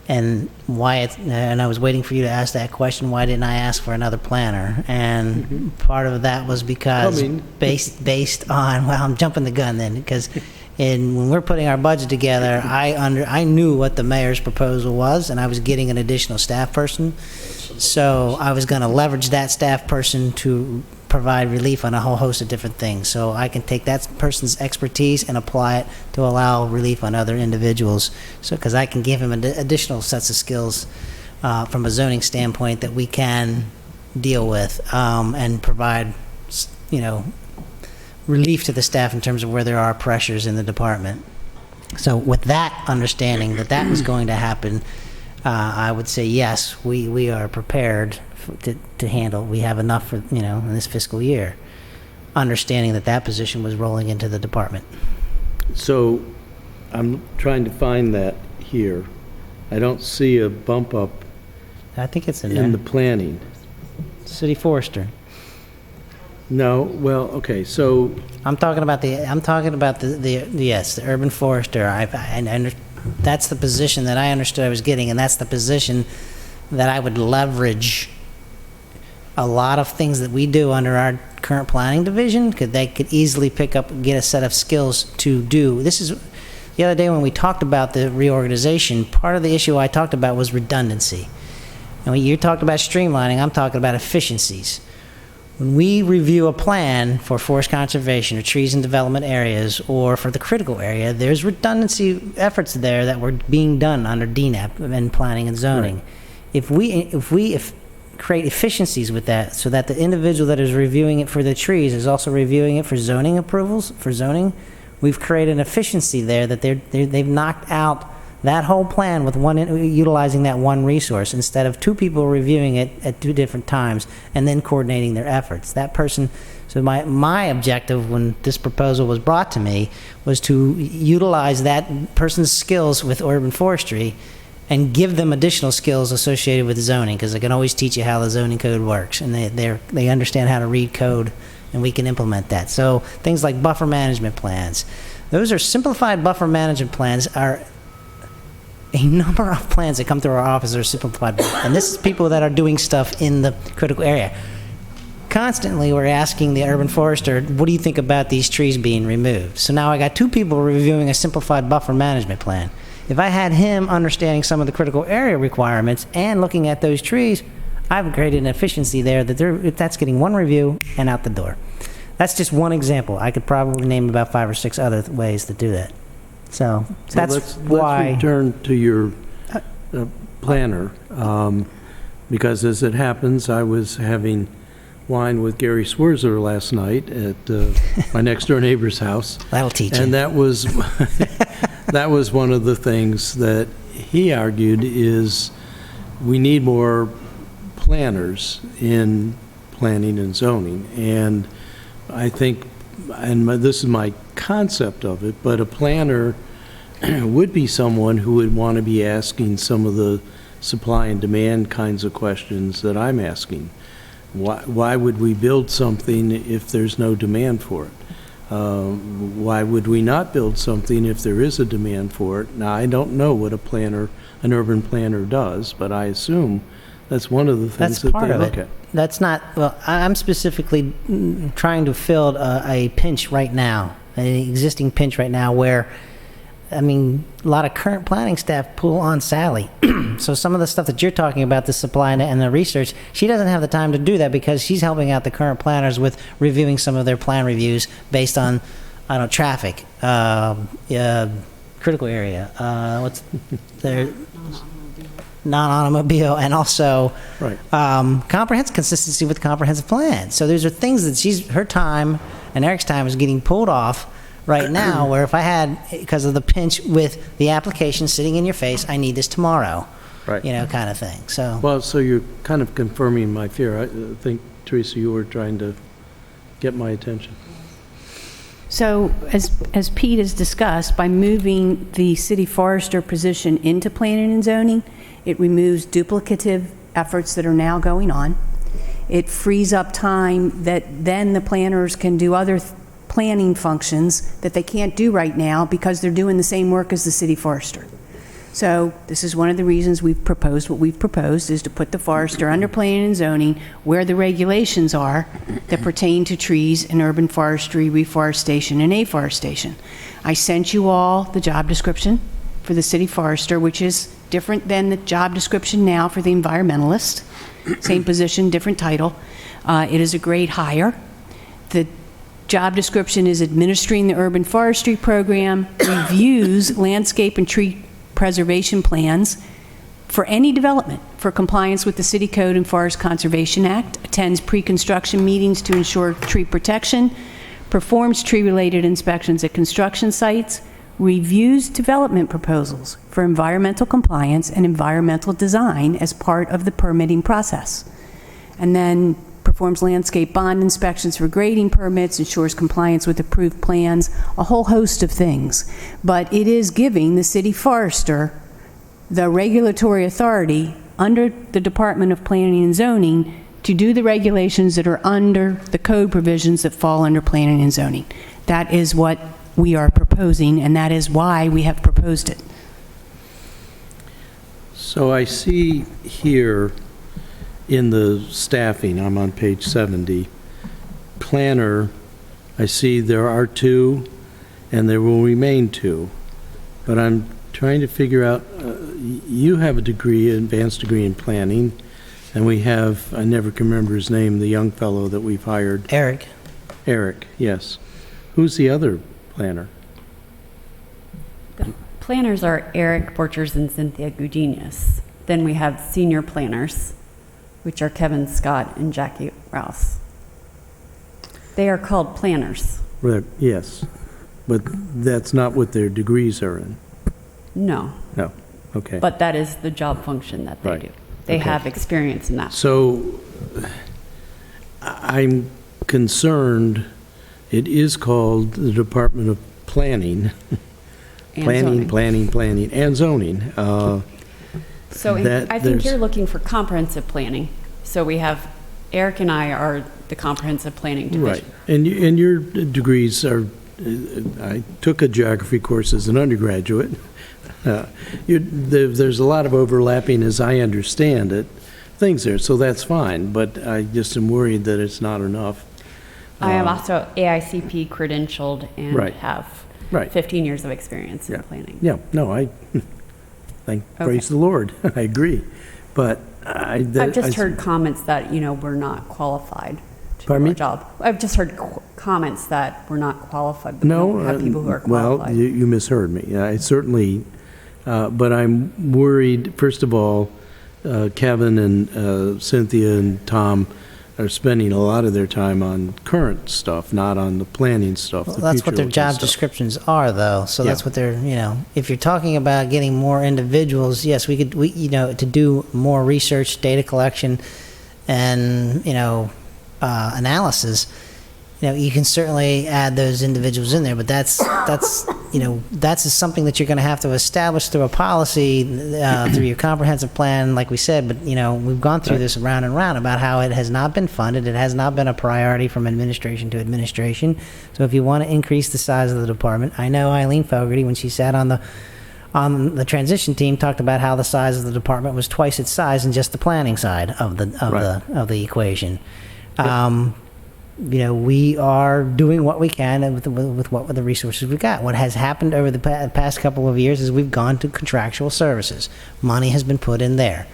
and and I was waiting for you to ask that question, why didn't I ask for another planner? And part of that was because based on, well, I'm jumping the gun then, because when we're putting our budget together, I knew what the mayor's proposal was, and I was getting an additional staff person. So I was going to leverage that staff person to provide relief on a whole host of different things. So I can take that person's expertise and apply it to allow relief on other individuals. So, because I can give him additional sets of skills from a zoning standpoint that we can deal with and provide, you know, relief to the staff in terms of where there are pressures in the department. So with that understanding that that was going to happen, I would say yes, we are prepared to handle. We have enough for, you know, in this fiscal year, understanding that that position was rolling into the department. So I'm trying to find that here. I don't see a bump up I think it's in in the there. planning. City forester. No, well, okay, so I'm talking about the yes, the urban forester. That's the position that I understood I was getting, and that's the position that I would leverage a lot of things that we do under our current planning division, because they could easily pick up and get a set of skills to do. This is, the other day when we talked about the reorganization, part of the issue I talked about was redundancy. And when you talked about streamlining, I'm talking about efficiencies. When we review a plan for forest conservation or trees and development areas or for the critical area, there's redundancy efforts there that were being done under DNAP and planning and zoning. Right. If we create efficiencies with that so that the individual that is reviewing it for the trees is also reviewing it for zoning approvals, for zoning, we've created an efficiency there that they've knocked out that whole plan with utilizing that one resource instead of two people reviewing it at two different times and then coordinating their efforts. That person, so my objective when this proposal was brought to me was to utilize that person's skills with urban forestry and give them additional skills associated with zoning, because I can always teach you how the zoning code works, and they understand how to read code, and we can implement that. So things like buffer management plans. Those are simplified buffer management plans are a number of plans that come through our office are simplified. And this is people that are doing stuff in the critical area. Constantly, we're asking the urban forester, what do you think about these trees being removed? So now I got two people reviewing a simplified buffer management plan. If I had him understanding some of the critical area requirements and looking at those trees, I've created an efficiency there that's getting one review and out the door. That's just one example. I could probably name about 5 or 6 other ways to do that. So that's why. Let's return to your planner, because as it happens, I was having wine with Gary Swerzer last night at my next door neighbor's house. That'll teach you. And that was that was one of the things that he argued is we need more planners in planning and zoning. And I think, and this is my concept of it, but a planner would be someone who would want to be asking some of the supply and demand kinds of questions that I'm asking. Why would we build something if there's no demand for it? Why would we not build something if there is a demand for it? Now, I don't know what an urban planner does, but I assume that's one of the things That's that part they of look it. at. That's not, well, I'm specifically trying to fill a pinch right now, an existing pinch right now where, I mean, a lot of current planning staff pull on Sally. So some of the stuff that you're talking about, the supply and the research, she doesn't have the time to do that because she's helping out the current planners with reviewing some of their plan reviews based on, I don't know, traffic, critical area, what's their non-automobile, and also Right. comprehensive consistency with comprehensive plan. So those are things that her time and Eric's time is getting pulled off right now, where if I had, because of the pinch with the application sitting in your face, I need this tomorrow, Right. kind of thing. So, Well, so you're kind of confirming my fear. I think, Teresa, you were trying to get my attention. So as Pete has discussed, by moving the city forester position into planning and zoning, it removes duplicative efforts that are now going on. It frees up time that then the planners can do other planning functions that they can't do right now because they're doing the same work as the city forester. So this is one of the reasons we've proposed what we've proposed, is to put the forester under planning and zoning where the regulations are that pertain to trees and urban forestry, reforestation, and afforestation. I sent you all the job description for the city forester, which is different than the job description now for the environmentalist. Same position, different title. It is a grade higher. The job description is administering the urban forestry program, reviews landscape and tree preservation plans for any development for compliance with the City Code and Forest Conservation Act, attends pre-construction meetings to ensure tree protection, performs tree-related inspections at construction sites, reviews development proposals for environmental compliance and environmental design as part of the permitting process, and then performs landscape bond inspections for grading permits, ensures compliance with approved plans, a whole host of things. But it is giving the city forester the regulatory authority under the Department of Planning and Zoning to do the regulations that are under the code provisions that fall under planning and zoning. That is what we are proposing, and that is why we have proposed it. So I see here in the staffing, I'm on page 70, planner, I see there are 2, and there will remain 2. But I'm trying to figure out, you have a degree, advanced degree in planning, and we have, I never can remember his name, the young fellow that we've hired. Eric, Eric, yes. Who's the other planner? The planners are Eric Borchers and Cynthia Gudenius. Then we have senior planners, which are Kevin Scott and Jackie Rouse. They are called planners. Right, yes, but that's not what their degrees are in. No, No, okay. but that is the job function that they Right. do. They Okay. have experience in that. So I'm concerned, it is called the Department of Planning. And zoning. Planning, and zoning. So that I think there's- you're looking for comprehensive planning. So we have, Eric and I are the comprehensive planning Right, division. and your degrees are, I took a geography course as an undergraduate. There's a lot of overlapping, as I understand it, things there, so that's fine, but I just am worried that it's not enough. I am also AICP credentialed and Right. have Right. 15 years of experience in Yeah. planning. Yeah, no, praise the Lord, I agree, but I've just heard comments that, we're not qualified to do Pardon our me? job. I've just heard comments that we're not qualified. But we No, don't have people who are well, qualified. you misheard me. I certainly, but I'm worried, first of all, Kevin and Cynthia and Tom are spending a lot of their time on current stuff, not on the planning stuff, well, the that's what their future-looking job stuff. descriptions are, though. So that's Yeah. what they're, if you're talking about getting more individuals, yes, we to do more research, data collection, and, analysis, you can certainly add those individuals in there, but that's something that you're going to have to establish through a policy, through your comprehensive plan, like we said. But we've gone through this round and round about how it has not been funded. It has not been a priority from administration to administration. So if you want to increase the size of the department, I know Eileen Fogarty, when she sat on the transition team, talked about how the size of the department was twice its size in just the planning side of the equation. We are doing what we can with the resources we've got. What has happened over the past couple of years is we've gone to contractual services. Money has been put in there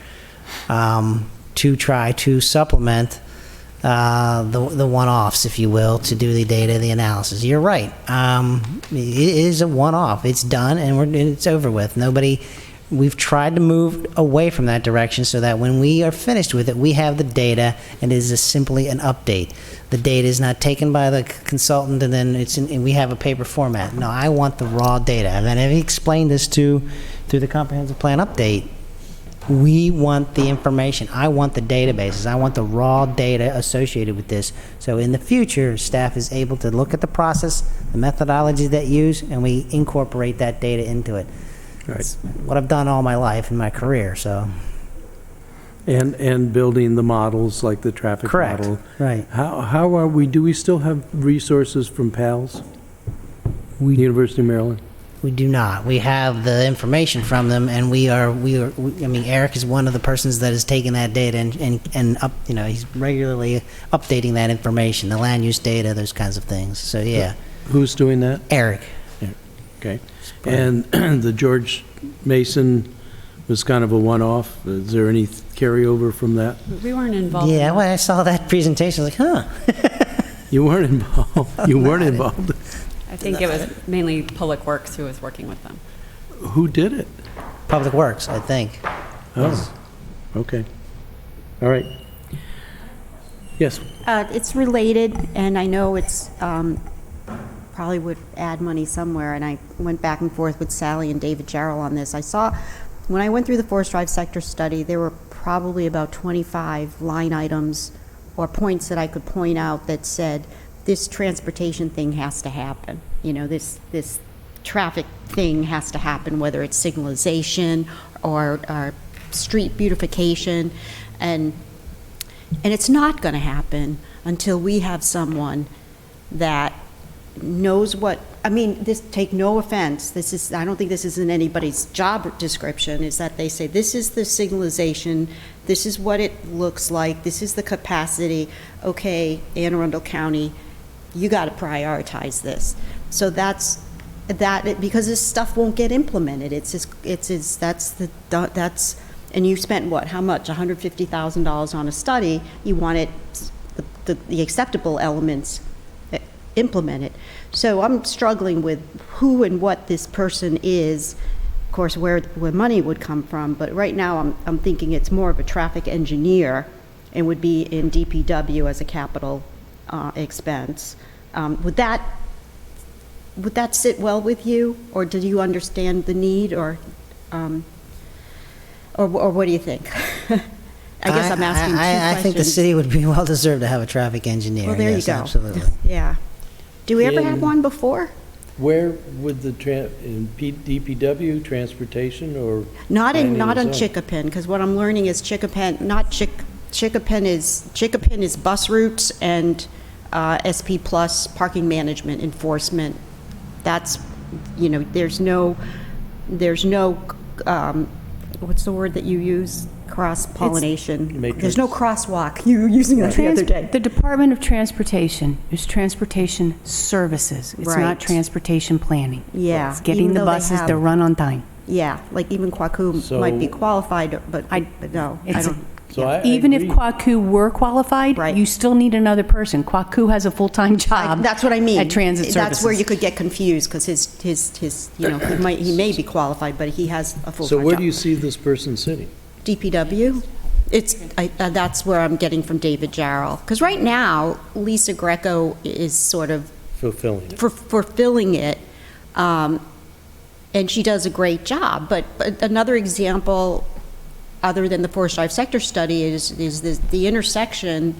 to try to supplement the one-offs, if you will, to do the data, the analysis. You're right. It is a one-off. It's done, and it's over with. We've tried to move away from that direction so that when we are finished with it, we have the data, and it is simply an update. The data is not taken by the consultant, and then and we have a paper format. No, I want the raw data. And then I've explained this through the comprehensive plan update. We want the information. I want the databases. I want the raw data associated with this. So in the future, staff is able to look at the process, the methodology that use, and we incorporate that data into it. Right. It's what I've done all my life in my career, so. And building the models like the traffic Correct. model. Right. How are we, do we still have resources from PALS? University of Maryland? We do not. We have the information from them, and Eric is one of the persons that has taken that data and up, he's regularly updating that information, the land use data, those kinds of things. So, yeah. Who's doing that? Eric. Okay. And the George Mason was kind of a one-off. Is there any carryover from that? We weren't involved. in Yeah, that. when I saw that presentation, I was like, huh. You weren't involved. You weren't involved. I think it was mainly Public Works who was working with them. Who did it? Public Works, I think. Oh, okay. All right. Yes. It's related, and I know it's probably would add money somewhere, and I went back and forth with Sally and David Jarrell on this. I saw, when I went through the Forest Drive sector study, there were probably about 25 line items or points that I could point out that said, this transportation thing has to happen. This traffic thing has to happen, whether it's signalization or street beautification, and it's not going to happen until we have someone that knows what, take no offense, I don't think this is in anybody's job description, is that they say, this is the signalization, this is what it looks like, this is the capacity, okay, Anne Arundel County, you got to prioritize this. So that's, because this stuff won't get implemented, and you spent what, how much, $150,000 on a study, you want it, the acceptable elements implemented. So I'm struggling with who and what this person is, of course, where money would come from, but right now I'm thinking it's more of a traffic engineer and would be in DPW as a capital expense. Would that sit well with you, or do you understand the need, or what do you think? I guess I'm asking two questions. I think the city would be well deserved to have a traffic engineer. Well, there yes, you go. Absolutely. Yeah. Do we ever have one before? Where would in DPW, transportation, or? Not on planning and zoning? Chicopin, because what I'm learning is Chicopin is bus routes and SP Plus parking management enforcement. That's, there's no, what's the word that you use? Cross-pollination. Matrix. There's no crosswalk. You were using that the other day. The Department of Transportation is transportation services. It's Right. not transportation planning. Yeah, It's getting even the though they buses have- to run on time. Yeah, like even Kwaku So- might be qualified, but no, I It's- don't. So I Even if agree. Kwaku were qualified, Right. you still need another person. Kwaku has a full-time job. That's what I mean. At transit services. That's where you could get confused, because his he may be qualified, but he has a full-time So job. where do you see this person sitting? DPW? That's where I'm getting from David Jarrell. Because right now, Lisa Greco is sort of Fulfilling it. fulfilling it, and she does a great job. But another example, other than the Forest Drive sector study, is the intersection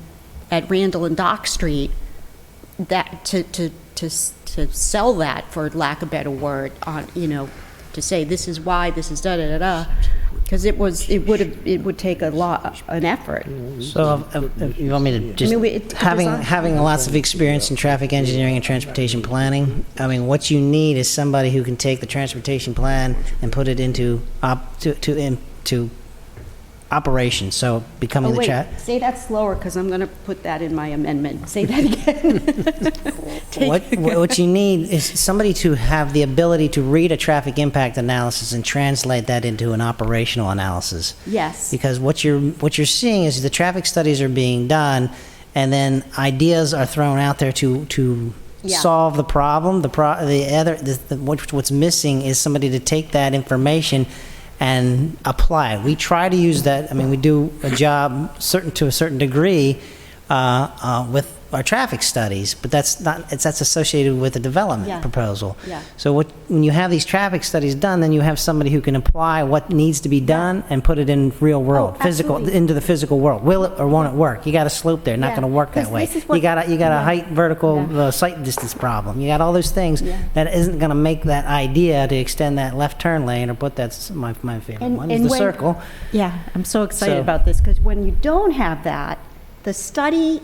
at Randall and Dock Street. that, to sell that, for lack of a better word, on, to say this is why, this is da-da-da-da, because it would take an effort. So if you want me to just, having lots of experience in traffic engineering and transportation planning, I mean, what you need is somebody who can take the transportation plan and put it into operation, so becoming Oh, the wait, chat. say that slower, because I'm going to put that in my amendment. Say that again. What you need is somebody to have the ability to read a traffic impact analysis and translate that into an operational analysis. Yes. Because what you're seeing is the traffic studies are being done, and then ideas are thrown out there to Yeah. solve the problem. What's missing is somebody to take that information and apply it. We try to use that. I mean, we do a job to a certain degree with our traffic studies, but that's associated with a development Yeah. proposal. Yeah. So when you have these traffic studies done, then you have somebody who can apply what needs to be done and put it in real world, absolutely. into the physical world. Will it or won't it work? You got a slope there, not Yeah, going to work that 'cause way. this is what- You got a height vertical sight distance problem. You got all those things that isn't going to make that idea to extend that left turn lane or put that's my favorite one is the circle. Yeah, I'm so excited So- about this, because when you don't have that, the study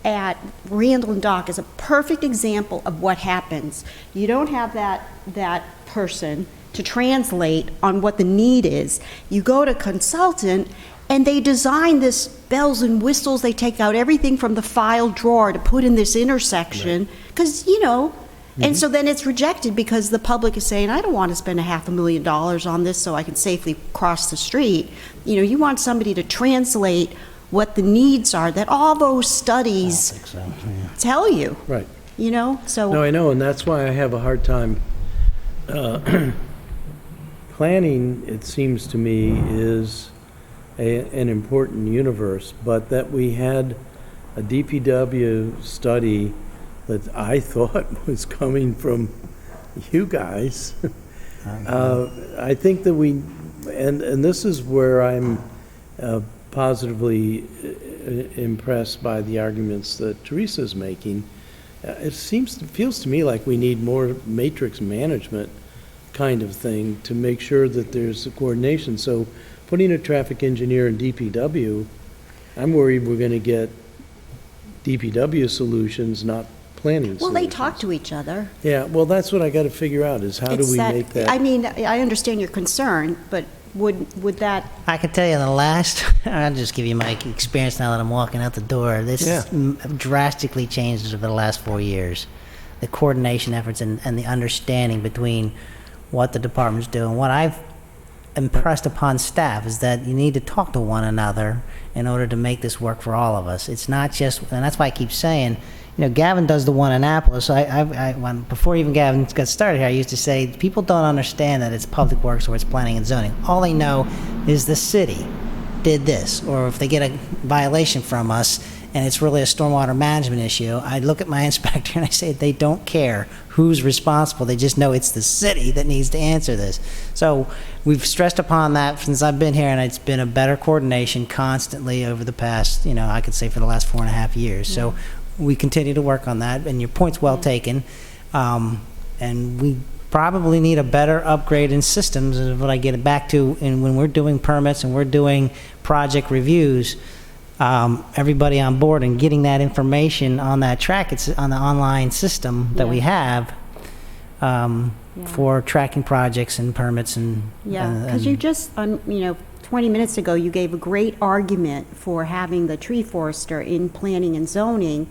at Randall and Dock is a perfect example of what happens. You don't have that person to translate on what the need is. You go to consultant, and they design this bells and whistles. They take out everything from the file drawer to put in this intersection, because, and so then it's rejected because the public is saying, I don't want to spend $500,000 on this so I can safely cross the street. You want somebody to translate what the needs are, that all those studies tell you, Right. so. No, I know, and that's why I have a hard time. Planning, it seems to me, is an important universe, but that we had a DPW study that I thought was coming from you guys. I think that and this is where I'm positively impressed by the arguments that Teresa's making. It feels to me like we need more matrix management kind of thing to make sure that there's a coordination. So putting a traffic engineer in DPW, I'm worried we're going to get DPW solutions, not planning Well, solutions. they talk to each other. Yeah, well, that's what I got to figure out, is how do we make that? I mean, I understand your concern, but would that, I can tell you I'll just give you my experience now that I'm walking out the door. This drastically changed over the last 4 years. The coordination efforts and the understanding between what the departments do. And what I've impressed upon staff is that you need to talk to one another in order to make this work for all of us. It's not just, and that's why I keep saying, Gavin does the one in Annapolis. Before even Gavin got started here, I used to say, people don't understand that it's public works or it's planning and zoning. All they know is the city did this, or if they get a violation from us and it's really a stormwater management issue, I look at my inspector and I say, they don't care who's responsible. They just know it's the city that needs to answer this. So we've stressed upon that since I've been here, and it's been a better coordination constantly over the past, I could say for the last 4.5 years. So we continue to work on that, and your point's well taken. And we probably need a better upgrade in systems, is what I get back to. And when we're doing permits and we're doing project reviews, everybody on board and getting that information on that track, it's on the online system that we have for tracking projects and permits and because you just, 20 minutes ago, you gave a great argument for having the tree forester in planning and zoning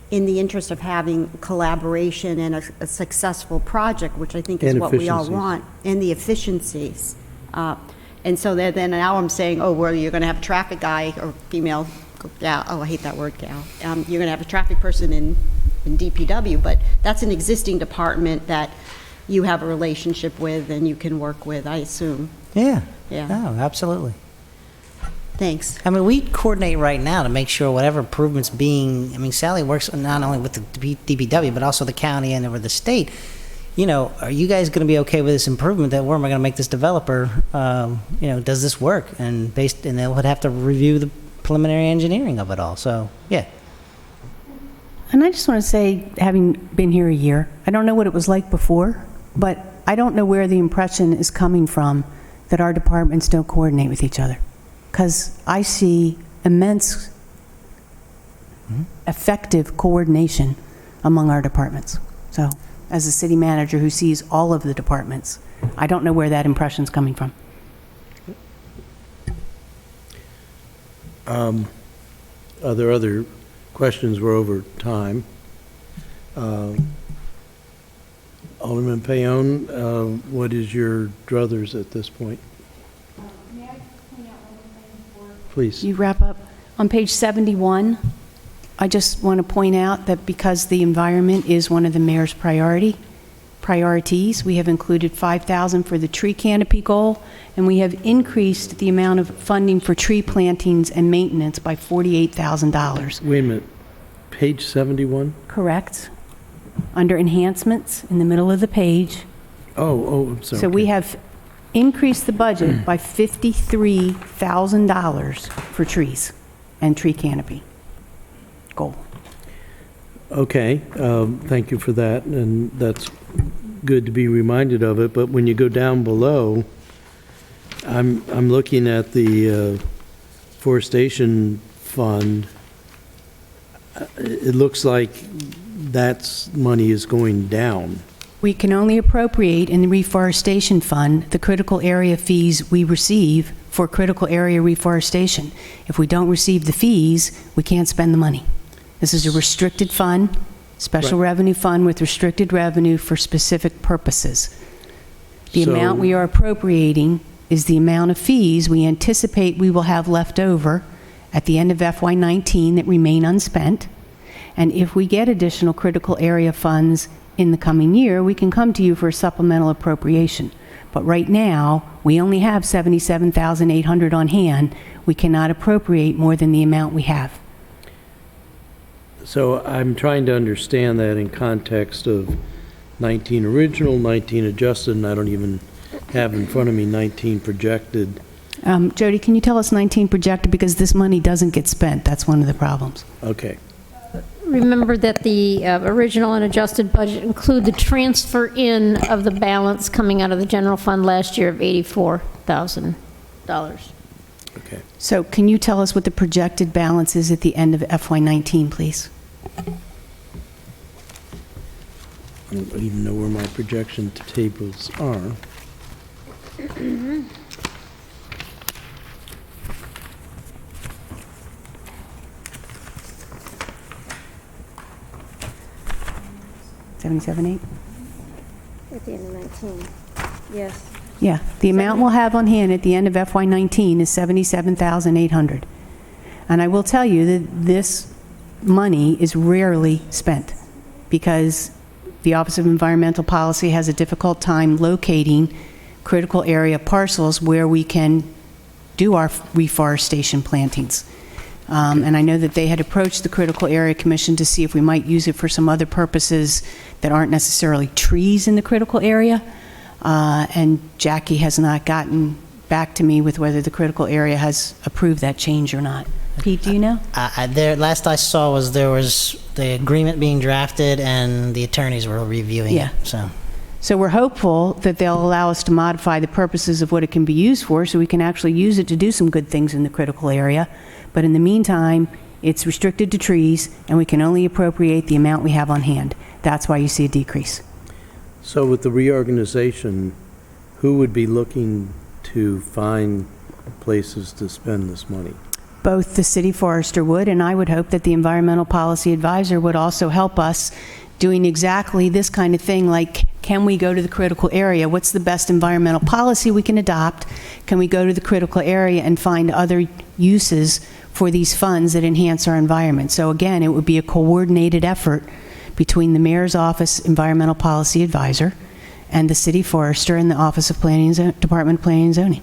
in the interest of having collaboration and a successful project, which I think is And what we all efficiencies. want, and the efficiencies. And so then now I'm saying, well, you're going to have a traffic guy or female gal. Oh, I hate that word, gal. You're going to have a traffic person in DPW, but that's an existing department that you have a relationship with and you can work with, I assume. Yeah. Yeah. No, absolutely. Thanks. I mean, we coordinate right now to make sure whatever improvements Sally works not only with the DPW, but also the county and over the state. Are you guys going to be okay with this improvement? Where am I going to make this developer, does this work? And they would have to review the preliminary engineering of it all. So, yeah. And I just want to say, having been here a year, I don't know what it was like before, but I don't know where the impression is coming from that our departments don't coordinate with each other. Because I see immense effective coordination among our departments. So, as a city manager who sees all of the departments, I don't know where that impression's coming from. Are there other questions? We're over time. Alderman Payon, what is your druthers at this point? May I point out one more thing before Please. you wrap up? On page 71, I just want to point out that because the environment is one of the mayor's priorities, we have included $5,000 for the tree canopy goal, and we have increased the amount of funding for tree plantings and maintenance by $48,000. Wait a minute. Page 71? Correct? Under enhancements, in the middle of the page. Oh, I'm sorry. So we have increased the budget by $53,000 for trees and tree canopy goal. Okay, thank you for that, and that's good to be reminded of it, but when you go down below, I'm looking at the forestation fund. It looks like that's money is going down. We can only appropriate in the reforestation fund the critical area fees we receive for critical area reforestation. If we don't receive the fees, we can't spend the money. This is a restricted fund, special Right. revenue fund with restricted revenue for specific purposes. The So- amount we are appropriating is the amount of fees we anticipate we will have left over at the end of FY19 that remain unspent. And if we get additional critical area funds in the coming year, we can come to you for a supplemental appropriation. But right now, we only have $77,800 on hand. We cannot appropriate more than the amount we have. So I'm trying to understand that in context of 19 original, 19 adjusted, and I don't even have in front of me 19 projected. Jody, can you tell us 19 projected, because this money doesn't get spent? That's one of the problems. Okay. Remember that the original and adjusted budget include the transfer in of the balance coming out of the general fund last year of $84,000. Okay. So can you tell us what the projected balance is at the end of FY19, please? I don't even know where my projection tables are. $77,800? At the end of 19, yes. Yeah, the amount we'll have on hand at the end of FY19 is $77,800. And I will tell you that this money is rarely spent because the Office of Environmental Policy has a difficult time locating critical area parcels where we can do our reforestation plantings. And I know that they had approached the Critical Area Commission to see if we might use it for some other purposes that aren't necessarily trees in the critical area. And Jackie has not gotten back to me with whether the critical area has approved that change or not. Pete, do you know? Last I saw was there was the agreement being drafted and the attorneys were reviewing Yeah. it, so. So we're hopeful that they'll allow us to modify the purposes of what it can be used for, so we can actually use it to do some good things in the critical area. But in the meantime, it's restricted to trees, and we can only appropriate the amount we have on hand. That's why you see a decrease. So with the reorganization, who would be looking to find places to spend this money? Both the city forester would, and I would hope that the environmental policy advisor would also help us doing exactly this kind of thing, like, can we go to the critical area? What's the best environmental policy we can adopt? Can we go to the critical area and find other uses for these funds that enhance our environment? So again, it would be a coordinated effort between the mayor's office, environmental policy advisor, and the city forester and the Office of Planning, Department of Planning and Zoning.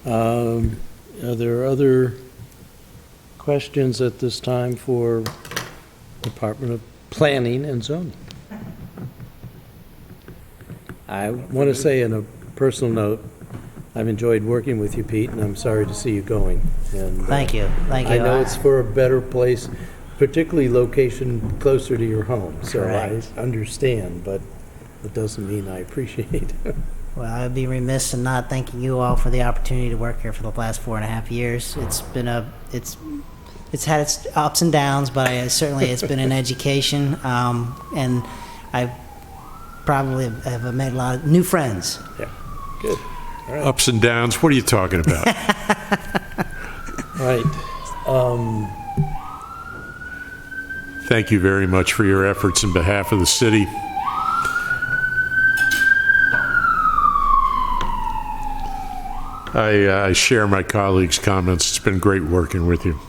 Are there other questions at this time for Department of Planning and Zoning? I want to say on a personal note, I've enjoyed working with you, Pete, and I'm sorry to see you going. And, Thank you, thank you. I know it's for a better place, particularly location closer to your home. So Correct. I understand, but it doesn't mean I appreciate it. Well, I'd be remiss in not thanking you all for the opportunity to work here for the last 4.5 years. It's been it's had its ups and downs, but certainly it's been an education, and I probably have made a lot of new friends. Yeah, good. Ups and downs, what are you talking about? Right. Thank you very much for your efforts in behalf of the city. I share my colleagues' comments. It's been great working with you,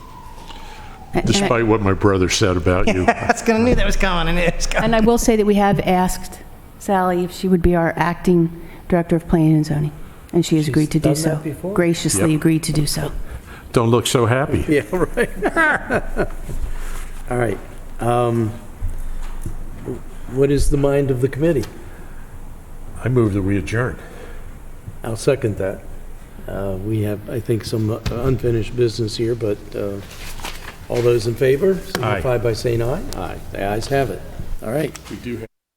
despite what my brother said about you. I knew that was coming, and it was coming. And I will say that we have asked Sally if she would be our acting Director of Planning and Zoning, and she has She's agreed to do done so. that before? Graciously Yep. agreed to do so. Don't look so happy. Yeah, right. All right. What is the mind of the committee? I move that we adjourn. I'll second that. We have, I think, some unfinished business here, but all those in favor, signify by saying aye. Aye. The ayes have it. All right. We do have